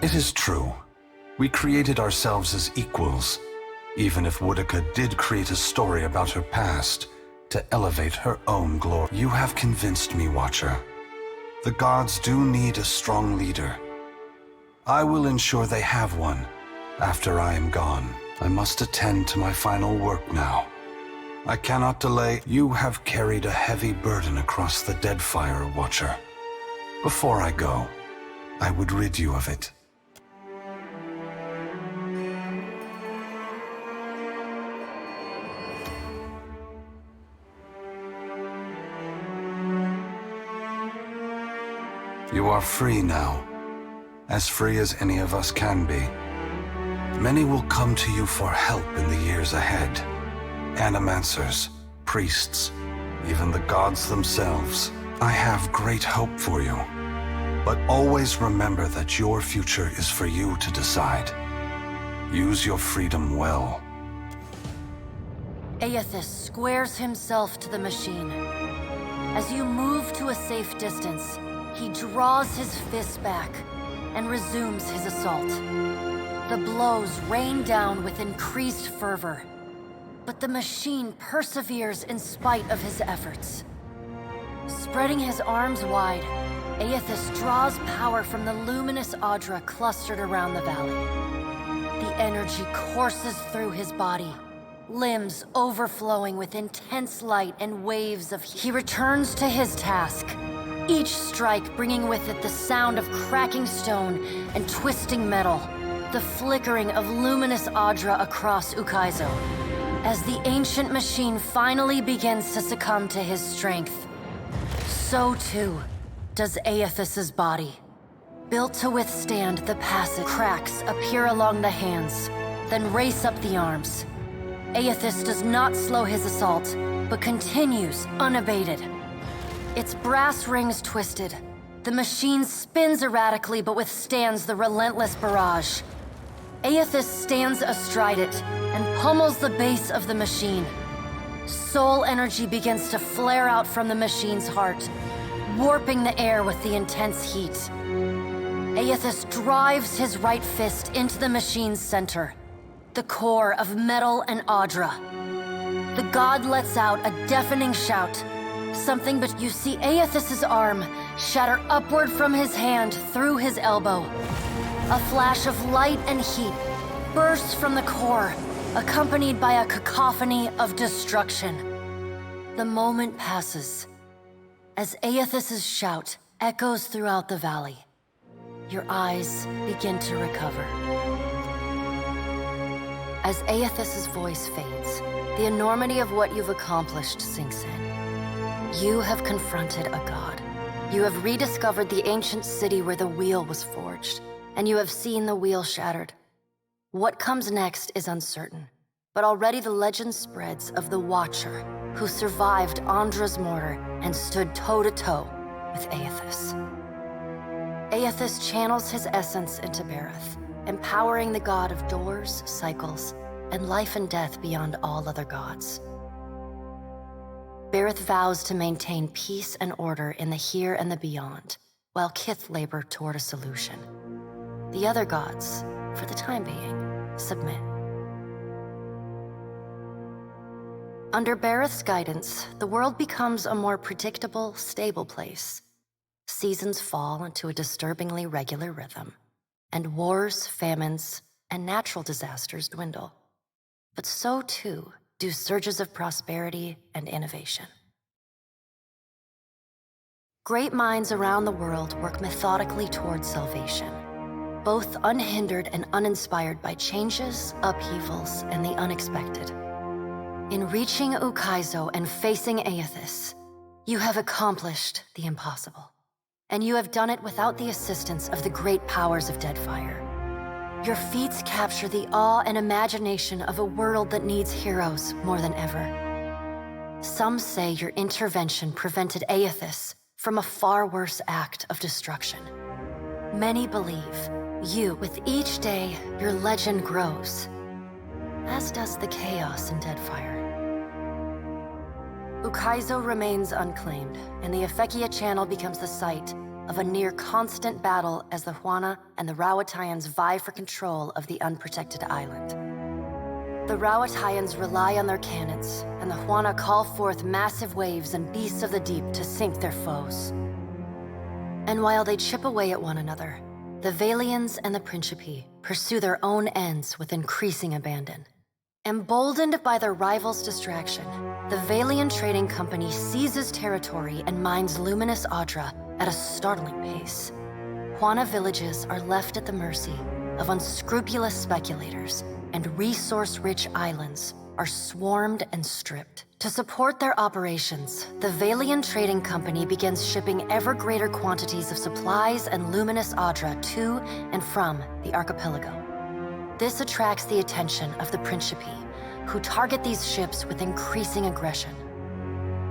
It is true. We created ourselves as equals, even if Boudica did create a story about her past to elevate her own glory. You have convinced me, Watcher. The gods do need a strong leader. I will ensure they have one after I am gone. I must attend to my final work now. I cannot delay. You have carried a heavy burden across the Deadfire, Watcher. Before I go, I would rid you of it. You are free now, as free as any of us can be. Many will come to you for help in the years ahead. Animancers, priests, even the gods themselves. I have great hope for you. But always remember that your future is for you to decide. Use your freedom well. Aethys squares himself to the machine. As you move to a safe distance, he draws his fist back and resumes his assault. The blows rain down with increased fervor, but the machine perseveres in spite of his efforts. Spreading his arms wide, Aethys draws power from the luminous Audra clustered around the valley. The energy courses through his body, limbs overflowing with intense light and waves of heat. He returns to his task, each strike bringing with it the sound of cracking stone and twisting metal, the flickering of luminous Audra across Ukaizo. As the ancient machine finally begins to succumb to his strength, so too does Aethys's body. Built to withstand the passage, cracks appear along the hands, then race up the arms. Aethys does not slow his assault, but continues unabated. Its brass rings twisted, the machine spins erratically but withstands the relentless barrage. Aethys stands astride it and pummels the base of the machine. Soul energy begins to flare out from the machine's heart, warping the air with the intense heat. Aethys drives his right fist into the machine's center, the core of metal and Audra. The god lets out a deafening shout, something but you see Aethys's arm shatter upward from his hand through his elbow. A flash of light and heat bursts from the core, accompanied by a cacophony of destruction. The moment passes as Aethys's shout echoes throughout the valley. Your eyes begin to recover. As Aethys's voice fades, the enormity of what you've accomplished sinks in. You have confronted a god. You have rediscovered the ancient city where the wheel was forged, and you have seen the wheel shattered. What comes next is uncertain, but already the legend spreads of the Watcher, who survived Andra's mortar and stood toe-to-toe with Aethys. Aethys channels his essence into Bareth, empowering the god of doors, cycles, and life and death beyond all other gods. Bareth vows to maintain peace and order in the here and the beyond, while Kith labor toward a solution. The other gods, for the time being, submit. Under Bareth's guidance, the world becomes a more predictable, stable place. Seasons fall into a disturbingly regular rhythm, and wars, famines, and natural disasters dwindle. But so too do surges of prosperity and innovation. Great minds around the world work methodically towards salvation, both unhindered and uninspired by changes, upheavals, and the unexpected. In reaching Ukaizo and facing Aethys, you have accomplished the impossible. And you have done it without the assistance of the great powers of Deadfire. Your feats capture the awe and imagination of a world that needs heroes more than ever. Some say your intervention prevented Aethys from a far worse act of destruction. Many believe you, with each day, your legend grows, as does the chaos in Deadfire. Ukaizo remains unclaimed, and the Efekia Channel becomes the site of a near-constant battle as the Huana and the Rawatayans vie for control of the unprotected island. The Rawatayans rely on their cannons, and the Huana call forth massive waves and beasts of the deep to sink their foes. And while they chip away at one another, the Valians and the Principi pursue their own ends with increasing abandon. Emboldened by their rivals' distraction, the Valian Trading Company seizes territory and mines luminous Audra at a startling pace. Huana villages are left at the mercy of unscrupulous speculators, and resource-rich islands are swarmed and stripped. To support their operations, the Valian Trading Company begins shipping ever greater quantities of supplies and luminous Audra to and from the archipelago. This attracts the attention of the Principi, who target these ships with increasing aggression.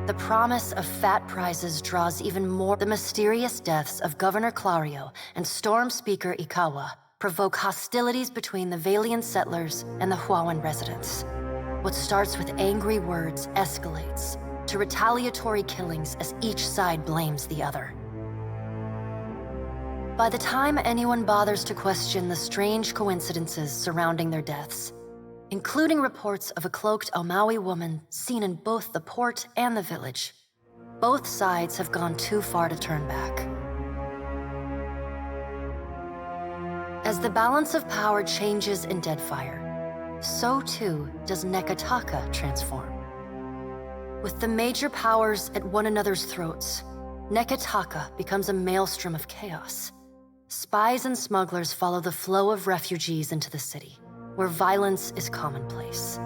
The promise of fat prizes draws even more. The mysterious deaths of Governor Clario and Storm Speaker Ikawa provoke hostilities between the Valian settlers and the Huawan residents. What starts with angry words escalates to retaliatory killings as each side blames the other. By the time anyone bothers to question the strange coincidences surrounding their deaths, including reports of a cloaked Omawi woman seen in both the port and the village, both sides have gone too far to turn back. As the balance of power changes in Deadfire, so too does Nekataka transform. With the major powers at one another's throats, Nekataka becomes a maelstrom of chaos. Spies and smugglers follow the flow of refugees into the city, where violence is commonplace.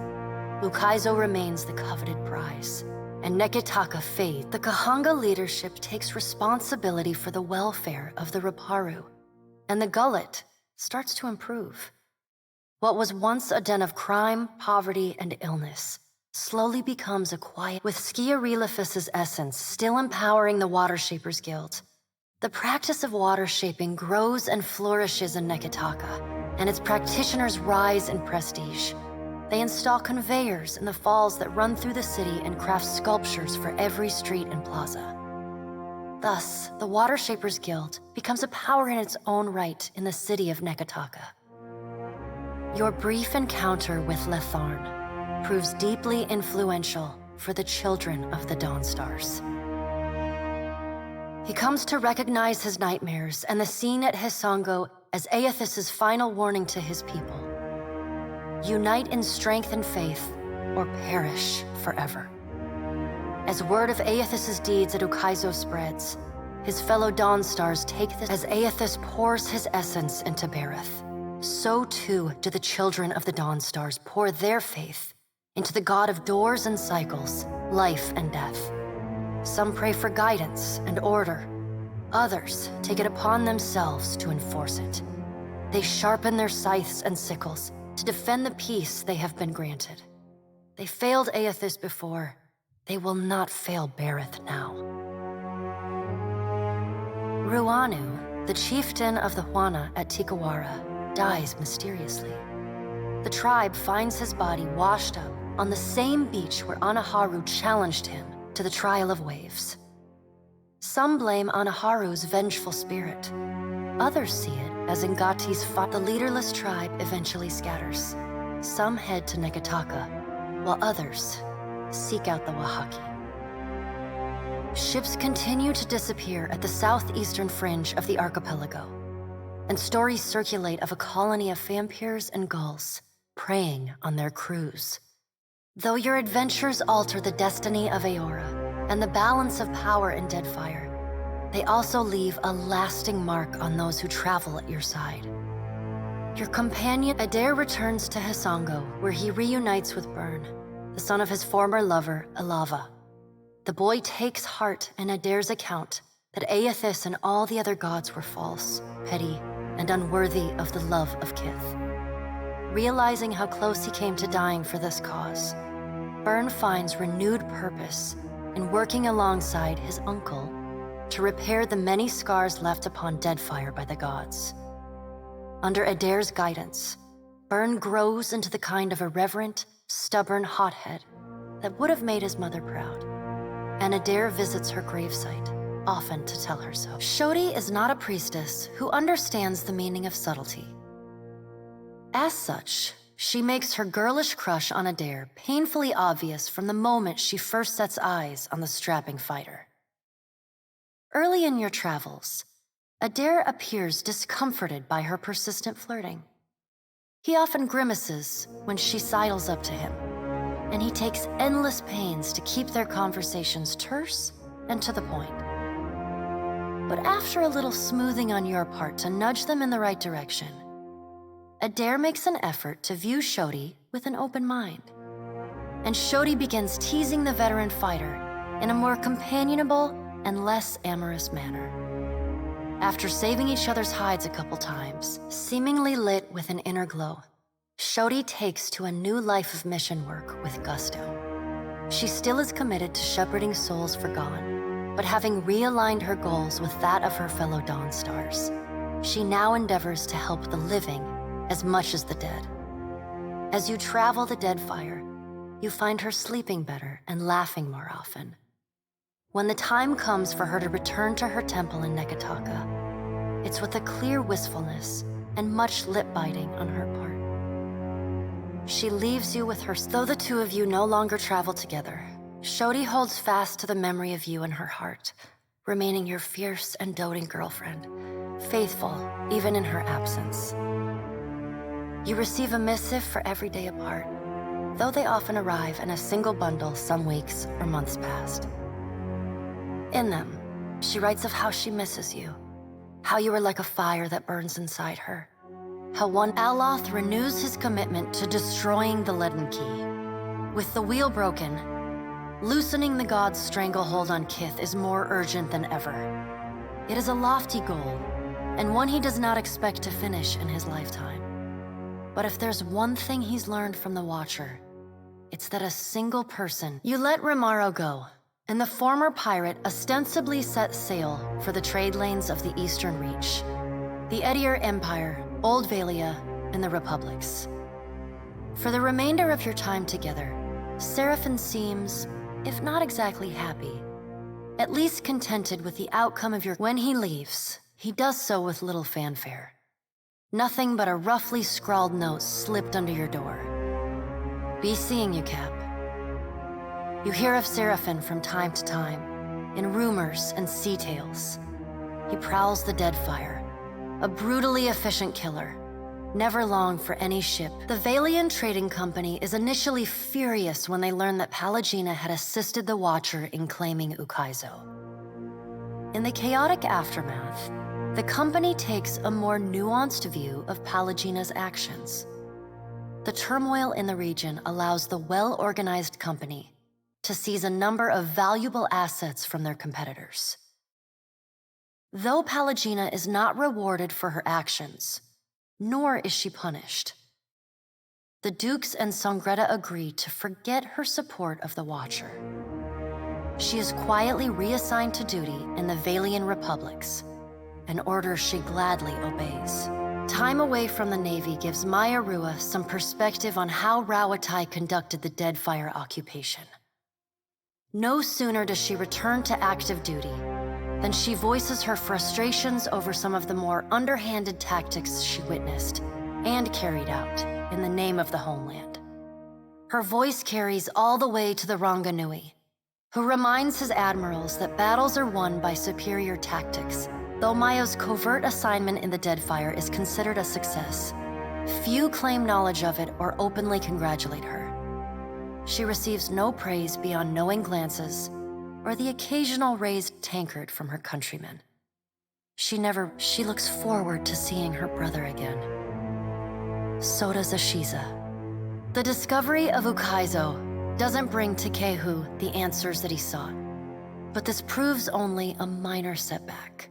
Ukaizo remains the coveted prize, and Nekataka fades. The Kahanga leadership takes responsibility for the welfare of the Raparu, and the Gullet starts to improve. What was once a den of crime, poverty, and illness slowly becomes a quiet, with Skiarilifus's essence still empowering the Water Shapers Guild. The practice of water shaping grows and flourishes in Nekataka, and its practitioners rise in prestige. They install conveyors in the falls that run through the city and craft sculptures for every street and plaza. Thus, the Water Shapers Guild becomes a power in its own right in the city of Nekataka. Your brief encounter with Letharn proves deeply influential for the children of the Dawnstars. He comes to recognize his nightmares and the scene at Hisongo as Aethys's final warning to his people. Unite in strength and faith, or perish forever. As word of Aethys's deeds at Ukaizo spreads, his fellow Dawnstars take this as Aethys pours his essence into Bareth. So too do the children of the Dawnstars pour their faith into the god of doors and cycles, life and death. Some pray for guidance and order. Others take it upon themselves to enforce it. They sharpen their scythes and sickles to defend the peace they have been granted. They failed Aethys before. They will not fail Bareth now. Ruanu, the chieftain of the Huana at Tikawara, dies mysteriously. The tribe finds his body washed up on the same beach where Anaharu challenged him to the trial of waves. Some blame Anaharu's vengeful spirit. Others see it as Ngati's fought. The leaderless tribe eventually scatters. Some head to Nekataka, while others seek out the Wahaki. Ships continue to disappear at the southeastern fringe of the archipelago, and stories circulate of a colony of vampires and gulls preying on their crews. Though your adventures alter the destiny of Aora and the balance of power in Deadfire, they also leave a lasting mark on those who travel at your side. Your companion Adair returns to Hisongo, where he reunites with Byrne, the son of his former lover, Alava. The boy takes heart in Adair's account that Aethys and all the other gods were false, petty, and unworthy of the love of Kith. Realizing how close he came to dying for this cause, Byrne finds renewed purpose in working alongside his uncle to repair the many scars left upon Deadfire by the gods. Under Adair's guidance, Byrne grows into the kind of irreverent, stubborn hothead that would have made his mother proud, and Adair visits her gravesite, often to tell her so. Shodi is not a priestess who understands the meaning of subtlety. As such, she makes her girlish crush on Adair painfully obvious from the moment she first sets eyes on the strapping fighter. Early in your travels, Adair appears discomforted by her persistent flirting. He often grimaces when she sidles up to him, and he takes endless pains to keep their conversations terse and to the point. But after a little smoothing on your part to nudge them in the right direction, Adair makes an effort to view Shodi with an open mind. And Shodi begins teasing the veteran fighter in a more companionable and less amorous manner. After saving each other's hides a couple times, seemingly lit with an inner glow, Shodi takes to a new life of mission work with gusto. She still is committed to shepherding souls forgone, but having realigned her goals with that of her fellow Dawnstars, she now endeavors to help the living as much as the dead. As you travel the Deadfire, you find her sleeping better and laughing more often. When the time comes for her to return to her temple in Nekataka, it's with a clear wistfulness and much lip-biting on her part. She leaves you with her. Though the two of you no longer travel together, Shodi holds fast to the memory of you in her heart, remaining your fierce and doting girlfriend, faithful even in her absence. You receive a missive for every day apart, though they often arrive in a single bundle some weeks or months past. In them, she writes of how she misses you, how you are like a fire that burns inside her, how one Aloth renews his commitment to destroying the Leaden Key. With the wheel broken, loosening the god's stranglehold on Kith is more urgent than ever. It is a lofty goal, and one he does not expect to finish in his lifetime. But if there's one thing he's learned from the Watcher, it's that a single person... You let Rimaro go, and the former pirate ostensibly set sail for the trade lanes of the Eastern Reach, the Edier Empire, Old Valia, and the Republics. For the remainder of your time together, Seraphon seems, if not exactly happy, at least contented with the outcome of your... When he leaves, he does so with little fanfare. Nothing but a roughly scrawled note slipped under your door. Be seeing you, Cap. You hear of Seraphon from time to time, in rumors and sea tales. He prowls the Deadfire, a brutally efficient killer, never long for any ship. The Valian Trading Company is initially furious when they learn that Pallegina had assisted the Watcher in claiming Ukaizo. In the chaotic aftermath, the company takes a more nuanced view of Pallegina's actions. The turmoil in the region allows the well-organized company to seize a number of valuable assets from their competitors. Though Pallegina is not rewarded for her actions, nor is she punished, the Dukes and Sangreta agree to forget her support of the Watcher. She is quietly reassigned to duty in the Valian Republics, an order she gladly obeys. Time away from the Navy gives Maya Rua some perspective on how Rawatai conducted the Deadfire occupation. No sooner does she return to active duty than she voices her frustrations over some of the more underhanded tactics she witnessed and carried out in the name of the homeland. Her voice carries all the way to the Ranganui, who reminds his admirals that battles are won by superior tactics. Though Maya's covert assignment in the Deadfire is considered a success, few claim knowledge of it or openly congratulate her. She receives no praise beyond knowing glances or the occasional raised tankard from her countrymen. She looks forward to seeing her brother again. So does Ashiza. The discovery of Ukaizo doesn't bring Takehu the answers that he sought, but this proves only a minor setback.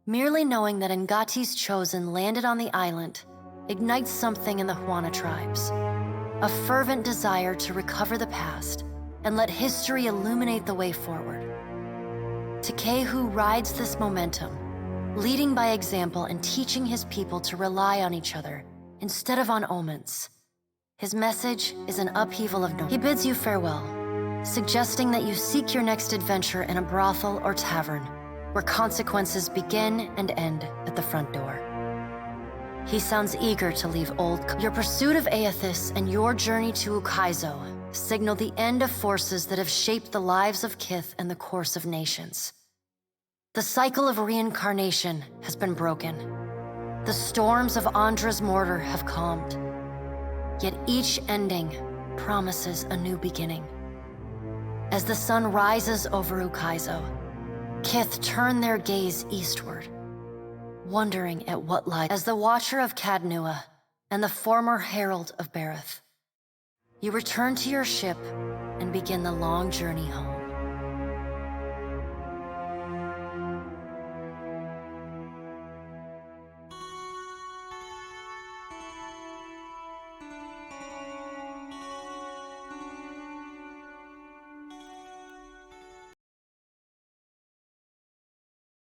Merely knowing that Ngati's chosen landed on the island ignites something in the Huana tribes, a fervent desire to recover the past and let history illuminate the way forward. Takehu rides this momentum, leading by example and teaching his people to rely on each other instead of on omens. His message is an upheaval of no. He bids you farewell, suggesting that you seek your next adventure in a brothel or tavern, where consequences begin and end at the front door. He sounds eager to leave Your pursuit of Aethys and your journey to Ukaizo signal the end of forces that have shaped the lives of Kith and the course of nations. The cycle of reincarnation has been broken. The storms of Andra's mortar have calmed. Yet each ending promises a new beginning. As the sun rises over Ukaizo, Kith turn their gaze eastward, wondering at what lies. As the Watcher of Cadnua and the former Herald of Bareth, you return to your ship and begin the long journey home.